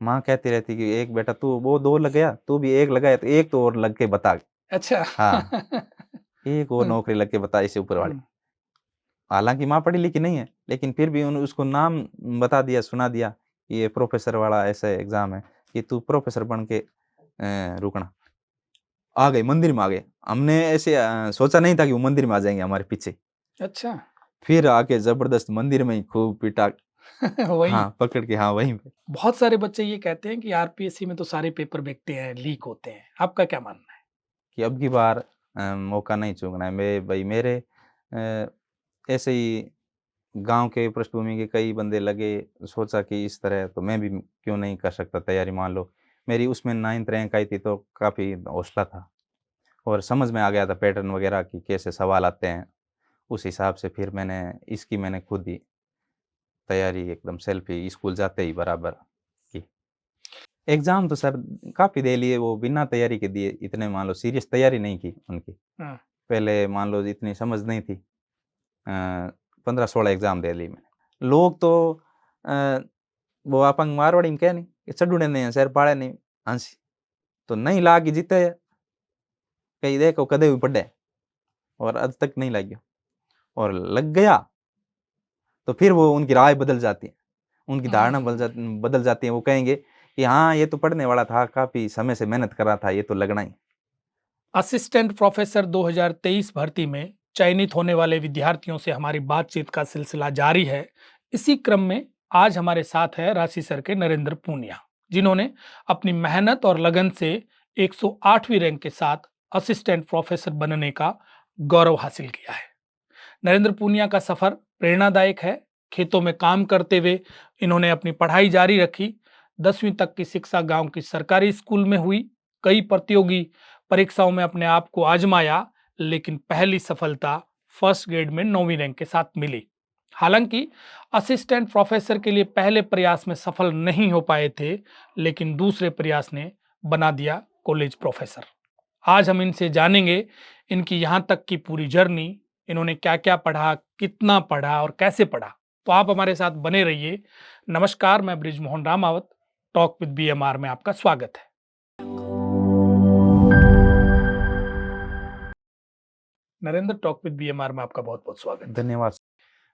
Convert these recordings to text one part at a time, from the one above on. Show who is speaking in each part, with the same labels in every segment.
Speaker 1: माँ कहती रहती कि एक बेटा तू वो 2 लग गया, तू भी 1 लगाया तो एक तो और लग के बता।
Speaker 2: अच्छा।
Speaker 1: हाँ, एक और नौकरी लग के बता इसे ऊपर वाले। हालाँकि माँ पढ़ी-लिखी नहीं है, लेकिन फिर भी उन उसको नाम बता दिया, सुना दिया कि ये प्रोफ़ेसर वाला ऐसा एग्ज़ाम है कि तू प्रोफ़ेसर बन के रुकना। आ गए, मंदिर में आ गए। हमने ऐसे सोचा नहीं था कि वो मंदिर में आ जाएँगे हमारे पीछे।
Speaker 2: अच्छा।
Speaker 1: फिर आके ज़बरदस्त मंदिर में ही खूब पीटा।
Speaker 2: वही।
Speaker 1: हाँ, पकड़ के हाँ, वहीं पे।
Speaker 2: बहुत सारे बच्चे ये कहते हैं कि आरपीएससी में तो सारे पेपर बिकते हैं, लीक होते हैं। आपका क्या मानना है?
Speaker 1: कि अब की बार मौका नहीं चूकना है। मेरे ऐसे ही गाँव के पृष्ठभूमि के कई बंदे लगे, सोचा कि इस तरह तो मैं भी क्यों नहीं कर सकता तैयारी मान लो। मेरी उसमें 9th रैंक आई थी तो काफ़ी हौसला था और समझ में आ गया था पैटर्न वगैरह कि कैसे सवाल आते हैं। उस हिसाब से फिर मैंने खुद ही तैयारी एकदम सेल्फ ही स्कूल जाते ही बराबर की। एग्ज़ाम तो सर काफ़ी दे लिए वो बिना तैयारी के दिए, इतने मान लो सीरियस तैयारी नहीं की उनकी।
Speaker 2: हाँ।
Speaker 1: पहले मान लो इतनी समझ नहीं थी। 15-16 एग्ज़ाम दे लिए मैंने। लोग तो अ, वो अपंग मारवाड़ी में कहे नहीं कि चढ़ूड़े ने सिर पाड़े नहीं हंसी तो नहीं लागी जीते कहीं देखो कदे भी पढ़े और आज तक नहीं लाग्यो और लग गया तो फिर वो उनकी राय बदल जाती है, उनकी धारणा बदल जाती है। वो कहेंगे कि हाँ, ये तो पढ़ने वाला था, काफ़ी समय से मेहनत कर रहा था, ये तो लगना ही।
Speaker 2: असिस्टेंट प्रोफेसर 2023 भर्ती में चयनित होने वाले विद्यार्थियों से हमारी बातचीत का सिलसिला जारी है। इसी क्रम में आज हमारे साथ है रांची सर के नरेंद्र पूनिया, जिन्होंने अपनी मेहनत और लगन से 108वीं रैंक के साथ असिस्टेंट प्रोफेसर बनने का गौरव हासिल किया है। नरेंद्र पूनिया का सफर प्रेरणादायक है। खेतों में काम करते हुए इन्होंने अपनी पढ़ाई जारी रखी। 10वीं तक की शिक्षा गांव की सरकारी स्कूल में हुई। कई प्रतियोगी परीक्षाओं में अपने आप को आजमाया, लेकिन पहली सफलता फर्स्ट ग्रेड में 9वीं रैंक के साथ मिली। हालांकि असिस्टेंट प्रोफेसर के लिए पहले प्रयास में सफल नहीं हो पाए थे, लेकिन दूसरे प्रयास ने बना दिया कॉलेज प्रोफेसर। आज हम इनसे जानेंगे इनकी यहाँ तक की पूरी जर्नी, इन्होंने क्या-क्या पढ़ा, कितना पढ़ा और कैसे पढ़ा। तो आप हमारे साथ बने रहिए। नमस्कार, मैं Brijmohan Ramavat, talk with BMR में आपका स्वागत है। नरेंद्र, टॉक विद बीएमआर में आपका बहुत-बहुत स्वागत है।
Speaker 1: धन्यवाद।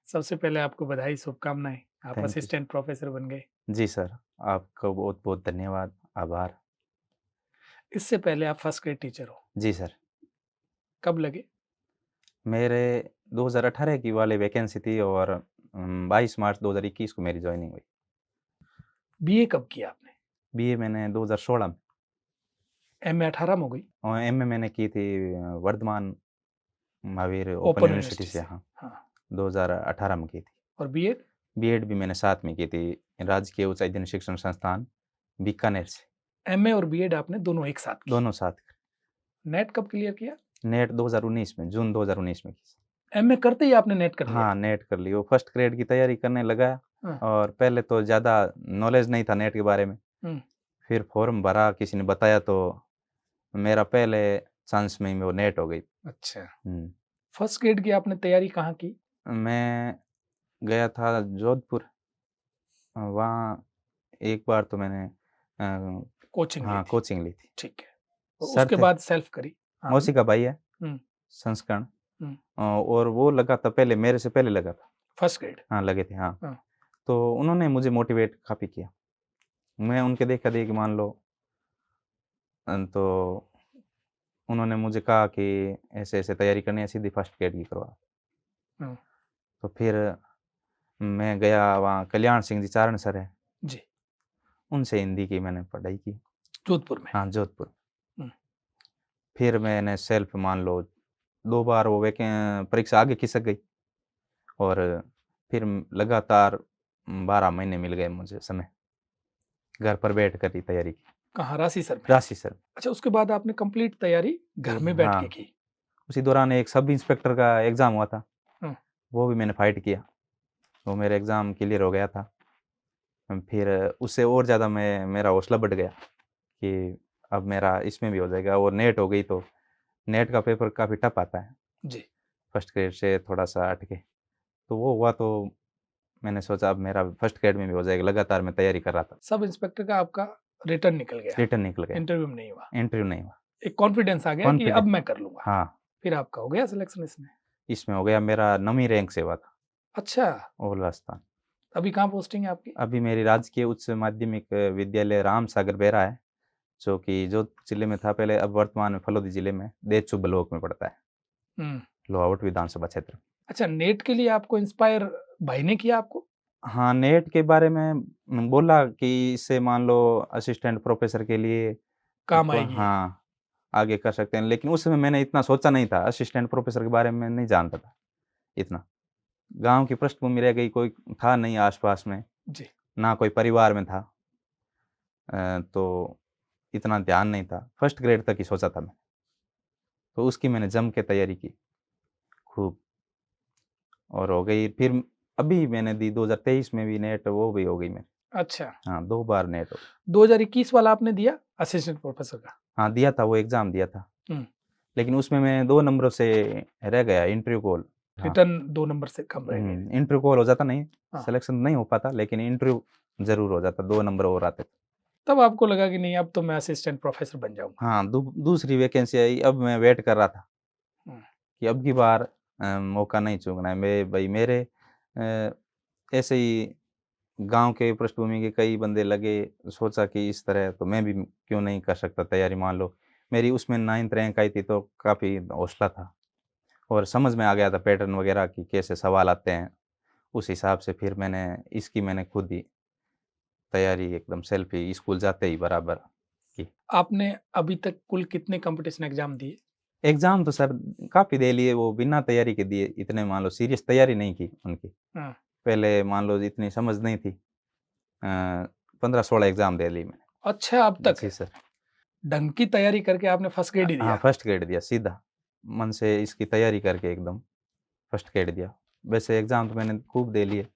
Speaker 2: सबसे पहले आपको बधाई, शुभकामनाएं। आप
Speaker 1: थैंक यू।
Speaker 2: असिस्टेंट प्रोफेसर बन गए।
Speaker 1: जी सर, आपका बहुत-बहुत धन्यवाद, आभार।
Speaker 2: इससे पहले आप फर्स्ट ग्रेड टीचर हो।
Speaker 1: जी सर,
Speaker 2: कब लगे?
Speaker 1: मेरे 2018 की वाली वैकेंसी थी और 22 मार्च 2021 को मेरी जॉइनिंग हुई।
Speaker 2: बीए कब किया आपने?
Speaker 1: बीए मैंने 2016 में
Speaker 2: एमए 18 में हो गई?
Speaker 1: और एमए मैंने की थी Vardhman Mahaveer open
Speaker 2: open
Speaker 1: university
Speaker 2: university
Speaker 1: से
Speaker 2: से।
Speaker 1: हाँ,
Speaker 2: हाँ।
Speaker 1: 2018 में की थी।
Speaker 2: और बीएड?
Speaker 1: बीएड भी मैंने साथ में की थी, राजकीय उच्च अध्ययन शिक्षण संस्थान बीकानेर से,
Speaker 2: एमए और बीएड आपने दोनों एक साथ की।
Speaker 1: दोनों साथ।
Speaker 2: नेट कब क्लियर किया?
Speaker 1: नेट 2019 में, जून 2019 में की।
Speaker 2: एमए करते ही आपने नेट कर लिया?
Speaker 1: हाँ, नेट कर ली, वो फर्स्ट ग्रेड की तैयारी करने लगा
Speaker 2: हाँ।
Speaker 1: और पहले तो ज़्यादा नॉलेज नहीं था नेट के बारे में।
Speaker 2: हम्म।
Speaker 1: फिर फॉर्म भरा, किसी ने बताया तो मेरा पहले चांस में ही वो नेट हो गई।
Speaker 2: अच्छा।
Speaker 1: हुँ।
Speaker 2: फर्स्ट ग्रेड की आपने तैयारी कहाँ की?
Speaker 1: मैं गया था जोधपुर। वहाँ एक बार तो मैंने
Speaker 2: कोचिंग ली
Speaker 1: हाँ,
Speaker 2: थी।
Speaker 1: कोचिंग ली थी।
Speaker 2: ठीक है। और
Speaker 1: सर
Speaker 2: उसके
Speaker 1: थे,
Speaker 2: बाद सेल्फ करी आपने?
Speaker 1: मौसी का भाई है,
Speaker 2: हम्म।
Speaker 1: संस्करण
Speaker 2: हम्म।
Speaker 1: और वो लगा था पहले, मेरे से पहले लगा था।
Speaker 2: First grade.
Speaker 1: हाँ, लगे थे, हाँ।
Speaker 2: हाँ।
Speaker 1: तो उन्होंने मुझे मोटिवेट काफ़ी किया। मैं उनके देखा-देखी मान लो तो उन्होंने मुझे कहा कि ऐसे-ऐसे तैयारी करनी है, सीधी फर्स्ट ग्रेड की करवा।
Speaker 2: हाँ।
Speaker 1: तो फिर मैं गया वहाँ, कल्याण सिंह जी चारण सर हैं,
Speaker 2: जी।
Speaker 1: उनसे हिंदी की मैंने पढ़ाई की।
Speaker 2: जोधपुर में?
Speaker 1: हाँ, जोधपुर।
Speaker 2: हम्म।
Speaker 1: फिर मैंने सेल्फ मान लो 2 बार वो परीक्षा आगे खिसक गई और फिर लगातार 12 महीने मिल गए मुझे समय, घर पर बैठ कर ही तैयारी की।
Speaker 2: कहाँ, राशि सर में?
Speaker 1: राशि सर।
Speaker 2: अच्छा, उसके बाद आपने कंप्लीट तैयारी घर में बैठ के
Speaker 1: हाँ,
Speaker 2: की?
Speaker 1: उसी दौरान एक सब इंस्पेक्टर का एग्ज़ाम हुआ था,
Speaker 2: हाँ।
Speaker 1: वो भी मैंने फाइट किया, वो मेरा एग्ज़ाम क्लियर हो गया था। फिर उससे और ज़्यादा मेरा हौसला बढ़ गया कि अब मेरा इसमें भी हो जाएगा और नेट हो गई तो नेट का पेपर काफ़ी टफ आता है,
Speaker 2: जी।
Speaker 1: फर्स्ट ग्रेड से थोड़ा-सा हट के। तो वो हुआ तो मैंने सोचा अब मेरा फर्स्ट ग्रेड में भी हो जाएगा, लगातार मैं तैयारी कर रहा था।
Speaker 2: सब इंस्पेक्टर का आपका रिटर्न निकल गया,
Speaker 1: रिटर्न निकल गया,
Speaker 2: इंटरव्यू में नहीं हुआ,
Speaker 1: इंटरव्यू नहीं हुआ,
Speaker 2: एक कॉन्फिडेंस आ गया कि अब
Speaker 1: कॉन्फिडेंस।
Speaker 2: मैं कर लूंगा।
Speaker 1: हाँ,
Speaker 2: फिर आपका हो गया सिलेक्शन इसमें?
Speaker 1: इसमें हो गया, मेरा 9वीं रैंक से हुआ था,
Speaker 2: अच्छा,
Speaker 1: ऑल राजस्थान।
Speaker 2: अभी कहाँ पोस्टिंग है आपकी?
Speaker 1: अभी मेरी राजकीय उच्च माध्यमिक विद्यालय राम सागर बेरा है, जो कि जोधपुर जिले में था पहले, अब वर्तमान में फलोदी जिले में देचू ब्लॉक में पड़ता है,
Speaker 2: हम्म।
Speaker 1: लोहावट विधानसभा क्षेत्र।
Speaker 2: अच्छा, नेट के लिए आपको इंस्पायर भाई ने किया आपको?
Speaker 1: हाँ, नेट के बारे में बोला कि इससे मान लो असिस्टेंट प्रोफेसर के लिए
Speaker 2: काम
Speaker 1: तो
Speaker 2: आएगी ये?
Speaker 1: हाँ, आगे कर सकते हैं, लेकिन उस समय मैंने इतना सोचा नहीं था, असिस्टेंट प्रोफेसर के बारे में नहीं जानता था इतना। गाँव की पृष्ठभूमि रह गई, कोई था नहीं आस-पास में,
Speaker 2: जी।
Speaker 1: ना कोई परिवार में था। तो इतना ध्यान नहीं था, फर्स्ट ग्रेड तक ही सोचा था मैं। तो उसकी मैंने जम के तैयारी की, खूब, और हो गई। फिर अभी मैंने दी 2023 में भी नेट, वो भी हो गई मेरी।
Speaker 2: अच्छा,
Speaker 1: हाँ, 2 बार नेट हो
Speaker 2: 2021 वाला आपने दिया असिस्टेंट प्रोफेसर का?
Speaker 1: हाँ, दिया था, वो एग्ज़ाम दिया था।
Speaker 2: हम्म।
Speaker 1: लेकिन उसमें मैं 2 नंबरों से रह गया, इंटरव्यू कॉल। हाँ,
Speaker 2: रिटर्न 2 नंबर से कम रह गए।
Speaker 1: इंटरव्यू कॉल हो जाता नहीं,
Speaker 2: हाँ।
Speaker 1: सिलेक्शन नहीं हो पाता, लेकिन इंटरव्यू ज़रूर हो जाता, 2 नंबर और आते।
Speaker 2: तब आपको लगा कि नहीं, अब तो मैं असिस्टेंट प्रोफेसर बन जाऊंगा।
Speaker 1: हाँ, दूसरी वैकेंसी आई, अब मैं वेट कर रहा था
Speaker 2: हम्म।
Speaker 1: कि अब की बार मौका नहीं चूकना है। भई मेरे ऐसे ही गाँव के पृष्ठभूमि के कई बंदे लगे, सोचा कि इस तरह तो मैं भी क्यों नहीं कर सकता तैयारी। मान लो मेरी उसमें 9th रैंक आई थी, तो काफ़ी हौसला था और समझ में आ गया था पैटर्न वगैरह कि कैसे सवाल आते हैं। उस हिसाब से फिर मैंने खुद ही तैयारी एकदम सेल्फ ही स्कूल जाते ही बराबर की।
Speaker 2: आपने अभी तक कुल कितने कंपटीशन एग्जाम दिए?
Speaker 1: एग्ज़ाम तो सर काफ़ी दे लिए, वो बिना तैयारी के दिए, इतने मान लो सीरियस तैयारी नहीं की उनकी।
Speaker 2: हाँ।
Speaker 1: पहले मान लो इतनी समझ नहीं थी। 15-16 एग्ज़ाम दे ली मैंने।
Speaker 2: अच्छा, अब तक
Speaker 1: जी सर।
Speaker 2: ढंग की तैयारी करके आपने फर्स्ट ग्रेड ही
Speaker 1: हाँ,
Speaker 2: दिया?
Speaker 1: फर्स्ट ग्रेड दिया सीधा, मन से इसकी तैयारी करके एकदम फर्स्ट ग्रेड दिया। वैसे एग्ज़ाम तो मैंने खूब दे लिए,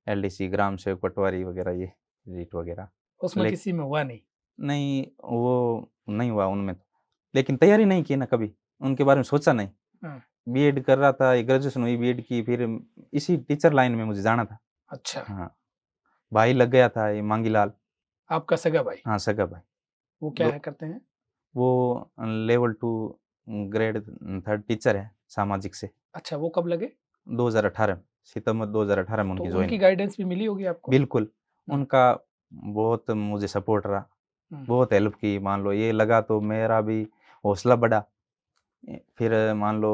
Speaker 1: एलडीसी, ग्राम सेवक, पटवारी वगैरह, ये रीट वगैरह।
Speaker 2: उसमें
Speaker 1: लेक
Speaker 2: किसी में हुआ नहीं?
Speaker 1: नहीं, वो नहीं हुआ उनमें तो। लेकिन तैयारी नहीं की ना कभी, उनके बारे में सोचा नहीं।
Speaker 2: हाँ।
Speaker 1: बीएड कर रहा था, ये ग्रेजुएशन हुई, बीएड की, फिर इसी टीचर लाइन में मुझे जाना था।
Speaker 2: अच्छा,
Speaker 1: हाँ, भाई लग गया था ये मांगी लाल।
Speaker 2: आपका सगा भाई?
Speaker 1: हाँ, सगा भाई।
Speaker 2: वो क्या
Speaker 1: दो
Speaker 2: है करते हैं?
Speaker 1: वो लेवल 2 ग्रेड 3rd टीचर है सामाजिक से।
Speaker 2: अच्छा, वो कब लगे?
Speaker 1: 2018 सितंबर 2018 में
Speaker 2: तो
Speaker 1: उनकी
Speaker 2: उनकी
Speaker 1: जॉइनिंग।
Speaker 2: गाइडेंस भी मिली होगी आपको?
Speaker 1: बिल्कुल,
Speaker 2: हम्म।
Speaker 1: उनका बहुत मुझे सपोर्ट रहा,
Speaker 2: हम्म।
Speaker 1: बहुत हेल्प की। मान लो ये लगा तो मेरा भी हौसला बढ़ा। फिर मान लो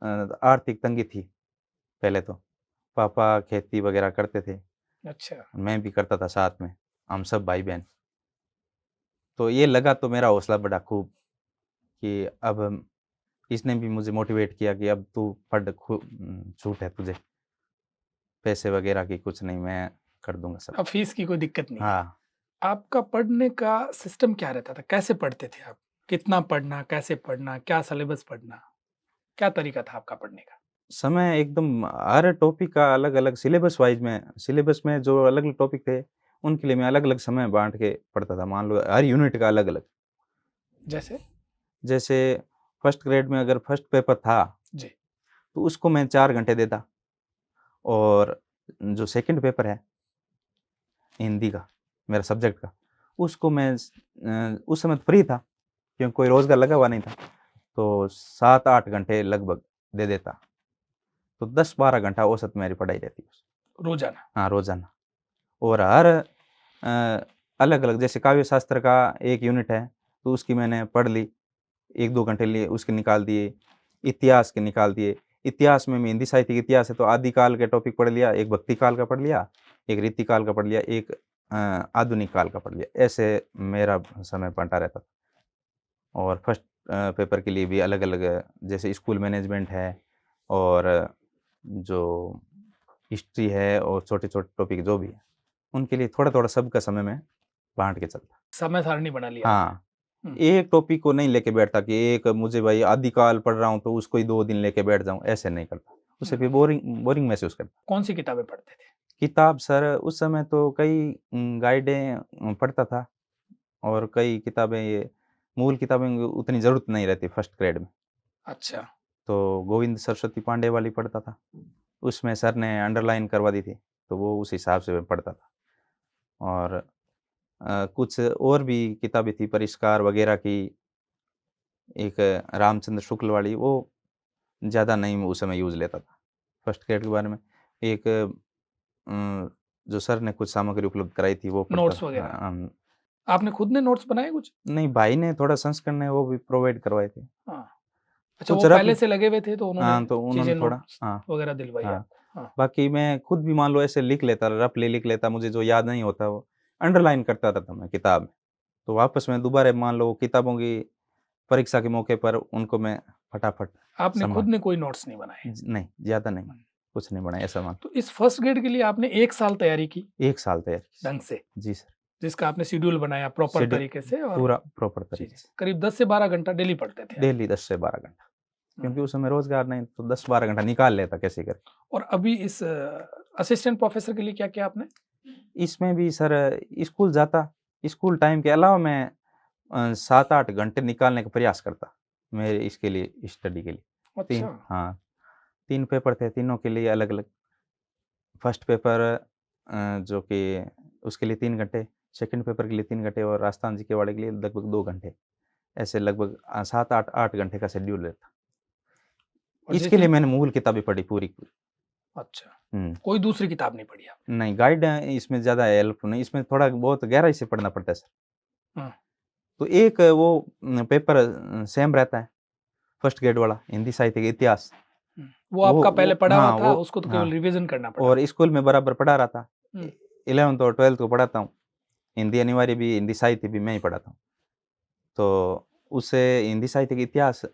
Speaker 1: आर्थिक तंगी थी पहले तो। पापा खेती वगैरह करते थे,
Speaker 2: अच्छा।
Speaker 1: मैं भी करता था साथ में, हम सब भाई-बहन। तो ये लगा तो मेरा हौसला बढ़ा खूब कि अब इसने भी मुझे मोटिवेट किया कि अब तू पढ़, छूट है तुझे, पैसे वगैरह की कुछ नहीं, मैं कर दूँगा सब।
Speaker 2: अब फीस की कोई दिक्कत नहीं है?
Speaker 1: हाँ,
Speaker 2: आपका पढ़ने का सिस्टम क्या रहता था? कैसे पढ़ते थे आप? कितना पढ़ना, कैसे पढ़ना, क्या सिलेबस पढ़ना? क्या तरीका था आपका पढ़ने का?
Speaker 1: समय एकदम हर टॉपिक का अलग-अलग सिलेबस में जो अलग-अलग टॉपिक थे, उनके लिए मैं अलग-अलग समय बाँट के पढ़ता था। मान लो हर यूनिट का अलग-अलग।
Speaker 2: जैसे?
Speaker 1: जैसे फर्स्ट ग्रेड में अगर फर्स्ट पेपर था,
Speaker 2: जी।
Speaker 1: तो उसको मैं 4 घंटे देता, और जो सेकंड पेपर है हिंदी का, मेरा सब्जेक्ट का, उसको उस समय तो फ्री था, क्योंकि कोई रोज़गार लगा हुआ नहीं था, तो 7-8 घंटे लगभग दे देता। तो 10-12 घंटा औसत मेरी पढ़ाई रहती है।
Speaker 2: रोज़ाना?
Speaker 1: हाँ, रोज़ाना। और हर अलग-अलग, जैसे काव्य शास्त्र का एक यूनिट है, तो उसकी मैंने पढ़ ली, 1-2 घंटे लिए उसके निकाल दिए, इतिहास के निकाल दिए। इतिहास में हिंदी साहित्य का इतिहास है, तो आदिकाल के टॉपिक पढ़ लिया, एक भक्ति काल का पढ़ लिया, एक रीतिकाल का पढ़ लिया, एक आधुनिक काल का पढ़ लिया। ऐसे मेरा समय बँटा रहता था। और फर्स्ट पेपर के लिए भी अलग-अलग, जैसे स्कूल मैनेजमेंट है, और जो हिस्ट्री है, और छोटे-छोटे टॉपिक जो भी है, उनके लिए थोड़ा-थोड़ा सबका समय मैं बाँट के चलता।
Speaker 2: समय सारणी बना लिया आपने?
Speaker 1: हाँ,
Speaker 2: हुँ।
Speaker 1: एक टॉपिक को नहीं लेके बैठता कि एक मुझे भाई आदिकाल पढ़ रहा हूँ तो उसको ही 2 दिन लेके बैठ जाऊँ, ऐसे नहीं करता। उससे फिर
Speaker 2: हुँ।
Speaker 1: बोरिंग बोरिंग महसूस करता।
Speaker 2: कौन-सी किताबें पढ़ते थे?
Speaker 1: किताब सर उस समय तो कई गाइडें पढ़ता था, और कई किताबें, ये मूल किताबें उतनी ज़रूरत नहीं रहती फर्स्ट ग्रेड में।
Speaker 2: अच्छा।
Speaker 1: तो गोविंद सरस्वती पांडे वाली पढ़ता था, उसमें सर ने अंडरलाइन करवा दी थी। तो वो उस हिसाब से मैं पढ़ता था। और कुछ और भी किताबें थी परिष्कार वगैरह की, एक रामचंद्र शुक्ल वाली, वो ज़्यादा नहीं मैं उस समय यूज़ लेता था। फर्स्ट ग्रेड के बारे में एक जो सर ने कुछ सामग्री उपलब्ध कराई थी वो पढ़ता
Speaker 2: नोट्स
Speaker 1: था।
Speaker 2: वगैरह आपने खुद ने नोट्स बनाए कुछ?
Speaker 1: नहीं, भाई ने थोड़ा संस्करण है वो भी प्रोवाइड करवाए थे।
Speaker 2: हाँ। अच्छा,
Speaker 1: कुछ
Speaker 2: वो
Speaker 1: रफ,
Speaker 2: पहले से लगे हुए थे तो उन्होंने
Speaker 1: हाँ, तो
Speaker 2: चीजें
Speaker 1: उन्होंने थोड़ा,
Speaker 2: नोट्स
Speaker 1: हाँ,
Speaker 2: वगैरह दिलवाई
Speaker 1: हाँ।
Speaker 2: आपको? हाँ।
Speaker 1: बाकी मैं खुद भी मान लो ऐसे लिख लेता, रफली लिख लेता, मुझे जो याद नहीं होता वो अंडरलाइन करता रहता मैं किताब में। तो वापस मैं दोबारा मान लो किताबों की परीक्षा के मौके पर उनको मैं फटाफट
Speaker 2: आपने
Speaker 1: संभाल,
Speaker 2: खुद ने कोई नोट्स नहीं बनाए?
Speaker 1: नहीं, ज़्यादा नहीं,
Speaker 2: हम्म।
Speaker 1: कुछ नहीं बनाया ऐसा मान।
Speaker 2: तो इस फर्स्ट ग्रेड के लिए आपने 1 साल तैयारी की
Speaker 1: 1 साल तैयारी की।
Speaker 2: ढंग से,
Speaker 1: जी सर,
Speaker 2: जिसका आपने शेड्यूल बनाया प्रॉपर
Speaker 1: शेड्यूल
Speaker 2: तरीके से, और
Speaker 1: पूरा प्रॉपर तरीके
Speaker 2: चीजें
Speaker 1: से।
Speaker 2: करीब 10 से 12 घंटा डेली पढ़ते थे आप?
Speaker 1: डेली 10 से 12 घंटा,
Speaker 2: हम्म।
Speaker 1: क्योंकि उस समय रोज़गार नहीं तो 10-12 घंटा निकाल लेता कैसे करके।
Speaker 2: और अभी इस असिस्टेंट प्रोफेसर के लिए क्या किया आपने?
Speaker 1: इसमें भी सर स्कूल जाता, स्कूल टाइम के अलावा मैं 7-8 घंटे निकालने का प्रयास करता, मेरे इसके लिए स्टडी के लिए।
Speaker 2: अच्छा।
Speaker 1: 3, हाँ, 3 पेपर थे, तीनों के लिए अलग-अलग। फर्स्ट पेपर जो कि उसके लिए 3 घंटे, सेकंड पेपर के लिए 3 घंटे और राजस्थान जीके वाले के लिए लगभग 2 घंटे। ऐसे लगभग 7-8 8 घंटे का शेड्यूल रहता।
Speaker 2: और
Speaker 1: इसके लिए
Speaker 2: जिसमें
Speaker 1: मैंने मूल किताबें पढ़ी पूरी की पूरी।
Speaker 2: अच्छा,
Speaker 1: हुँ।
Speaker 2: कोई दूसरी किताब नहीं पढ़ी आपने?
Speaker 1: नहीं, गाइड इसमें ज़्यादा हेल्प नहीं, इसमें थोड़ा बहुत गहराई से पढ़ना पड़ता है सर।
Speaker 2: हाँ।
Speaker 1: तो एक वो पेपर सेम रहता है, फर्स्ट ग्रेड वाला हिंदी साहित्य का इतिहास।
Speaker 2: वो आपका पहले पढ़ा हुआ
Speaker 1: हाँ,
Speaker 2: था,
Speaker 1: वो,
Speaker 2: उसको तो केवल
Speaker 1: हाँ,
Speaker 2: रिवीजन करना पड़ा?
Speaker 1: और स्कूल में बराबर पढ़ा रहा था।
Speaker 2: हुँ।
Speaker 1: 11th और 12th को पढ़ाता हूँ। हिंदी अनिवार्य भी, हिंदी साहित्य भी मैं ही पढ़ाता हूँ। तो उससे हिंदी साहित्य का इतिहास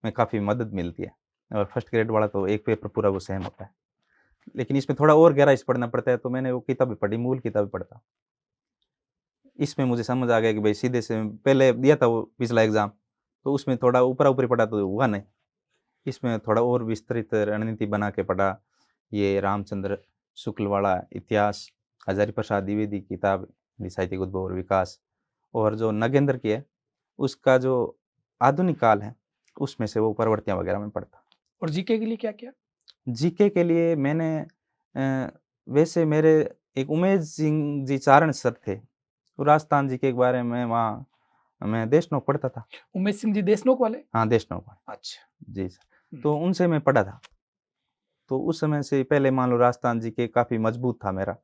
Speaker 1: में काफ़ी मदद मिलती है, और फर्स्ट ग्रेड वाला तो एक पेपर पूरा वो सेम होता है। लेकिन इसमें थोड़ा और गहराई से पढ़ना पड़ता है, तो मैंने वो किताबें पढ़ी, मूल किताबें पढ़ता हूँ। इसमें मुझे समझ आ गया कि भई सीधे से पहले दिया था वो पिछला एग्ज़ाम, तो उसमें थोड़ा ऊपरा-ऊपरी पढ़ा तो हुआ नहीं। इसमें थोड़ा और विस्तृत रणनीति बना के पढ़ा। ये रामचंद्र शुक्ल वाला इतिहास, हज़ारी प्रसाद द्विवेदी की किताब हिंदी साहित्य का उद्भव और विकास, और जो नगेंद्र की है, उसका जो आधुनिक काल है, उसमें से वो प्रवृत्तियाँ वगैरह मैं पढ़ता।
Speaker 2: और जीके के लिए क्या किया?
Speaker 1: जीके के लिए मैंने वैसे मेरे एक उमेश सिंह जी चारण सर थे, वो राजस्थान जीके के बारे में वहाँ मैं देशनोक पढ़ता था।
Speaker 2: उमेश सिंह जी देशनोक वाले?
Speaker 1: हाँ, देशनोक में।
Speaker 2: अच्छा।
Speaker 1: जी सर,
Speaker 2: हुँ।
Speaker 1: तो उनसे मैं पढ़ा था। तो उस समय से पहले मान लो राजस्थान जीके काफ़ी मजबूत था मेरा,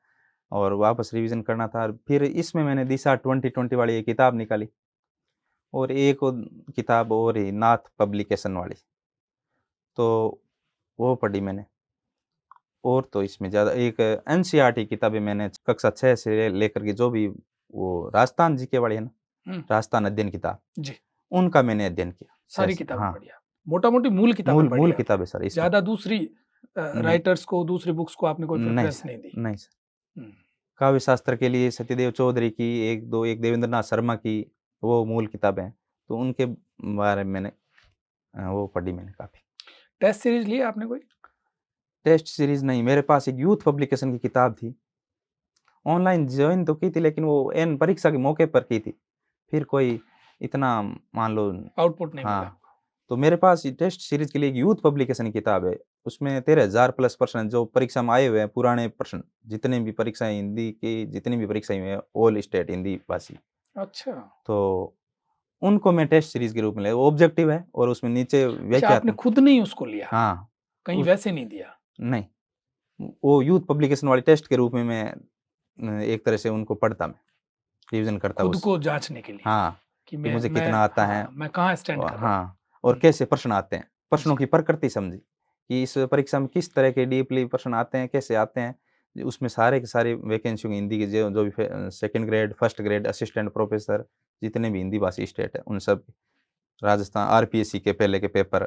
Speaker 1: और वापस रिवीजन करना था। फिर इसमें मैंने दिशा 2020 वाली एक किताब निकाली, और एक और किताब और ही नाथ पब्लिकेशन वाली, तो वो पढ़ी मैंने। और तो इसमें ज़्यादा एक एनसीईआरटी किताबें मैंने कक्षा 6 से लेकर के जो भी वो राजस्थान जीके वाली है ना,
Speaker 2: हुँ।
Speaker 1: राजस्थान अध्ययन किताब,
Speaker 2: जी,
Speaker 1: उनका मैंने अध्ययन किया। 6
Speaker 2: सारी
Speaker 1: से,
Speaker 2: किताबें
Speaker 1: हाँ,
Speaker 2: पढ़ी आप। मोटा-मोटी मूल किताबें
Speaker 1: मूल
Speaker 2: पढ़ी
Speaker 1: मूल
Speaker 2: आपने।
Speaker 1: किताबें सर इसमें।
Speaker 2: ज़्यादा दूसरी
Speaker 1: नहीं,
Speaker 2: राइटर्स को, दूसरी बुक्स को आपने कोई
Speaker 1: नहीं
Speaker 2: प्रेफ़रेंस
Speaker 1: सर,
Speaker 2: नहीं दी?
Speaker 1: नहीं सर।
Speaker 2: हुँ।
Speaker 1: काव्य शास्त्र के लिए सत्यदेव चौधरी की एक देवेंद्रनाथ शर्मा की वो मूल किताबें हैं, तो उनके बारे में मैंने वो पढ़ी मैंने काफ़ी।
Speaker 2: टेस्ट सीरीज़ ली है आपने कोई?
Speaker 1: टेस्ट सीरीज़ नहीं, मेरे पास एक यूथ पब्लिकेशन की किताब थी। ऑनलाइन जॉइन तो की थी, लेकिन वो एन परीक्षा के मौके पर की थी। फिर कोई इतना मान लो,
Speaker 2: आउटपुट नहीं मिला?
Speaker 1: हाँ, तो मेरे पास ये टेस्ट सीरीज़ के लिए एक यूथ पब्लिकेशन की किताब है। उसमें 13,000 प्लस प्रश्न जो परीक्षा में आए हुए हैं, पुराने प्रश्न, जितने भी परीक्षाएँ हिंदी की जितनी भी परीक्षाएँ हुई हैं, ऑल स्टेट हिंदी भाषी।
Speaker 2: अच्छा।
Speaker 1: तो उनको मैं टेस्ट सीरीज़ के रूप में ले, वो ऑब्जेक्टिव है और उसमें नीचे
Speaker 2: अच्छा, आपने
Speaker 1: व्याख्यात्मक,
Speaker 2: खुद नहीं उसको लिया?
Speaker 1: हाँ,
Speaker 2: कहीं
Speaker 1: उस
Speaker 2: वैसे नहीं दिया?
Speaker 1: नहीं, वो यूथ पब्लिकेशन वाले टेस्ट के रूप में मैं एक तरह से उनको पढ़ता मैं, रिवीज़न करता
Speaker 2: खुद
Speaker 1: उस,
Speaker 2: को जाँचने के लिए
Speaker 1: हाँ,
Speaker 2: कि
Speaker 1: कि मुझे
Speaker 2: मैं
Speaker 1: कितना आता है,
Speaker 2: हाँ, मैं कहाँ स्टैंड कर रहा हूँ?
Speaker 1: हाँ, और
Speaker 2: हुँ।
Speaker 1: कैसे प्रश्न आते हैं। प्रश्नों
Speaker 2: जी।
Speaker 1: की प्रकृति समझी, कि इस परीक्षा में किस तरह के डीपली प्रश्न आते हैं, कैसे आते हैं। उसमें सारे के सारे वैकेंसी हिंदी के जो जो भी second grade, first grade, assistant professor, जितने भी हिंदी भाषी स्टेट है, उन सब, राजस्थान आरपीएससी के पहले के पेपर,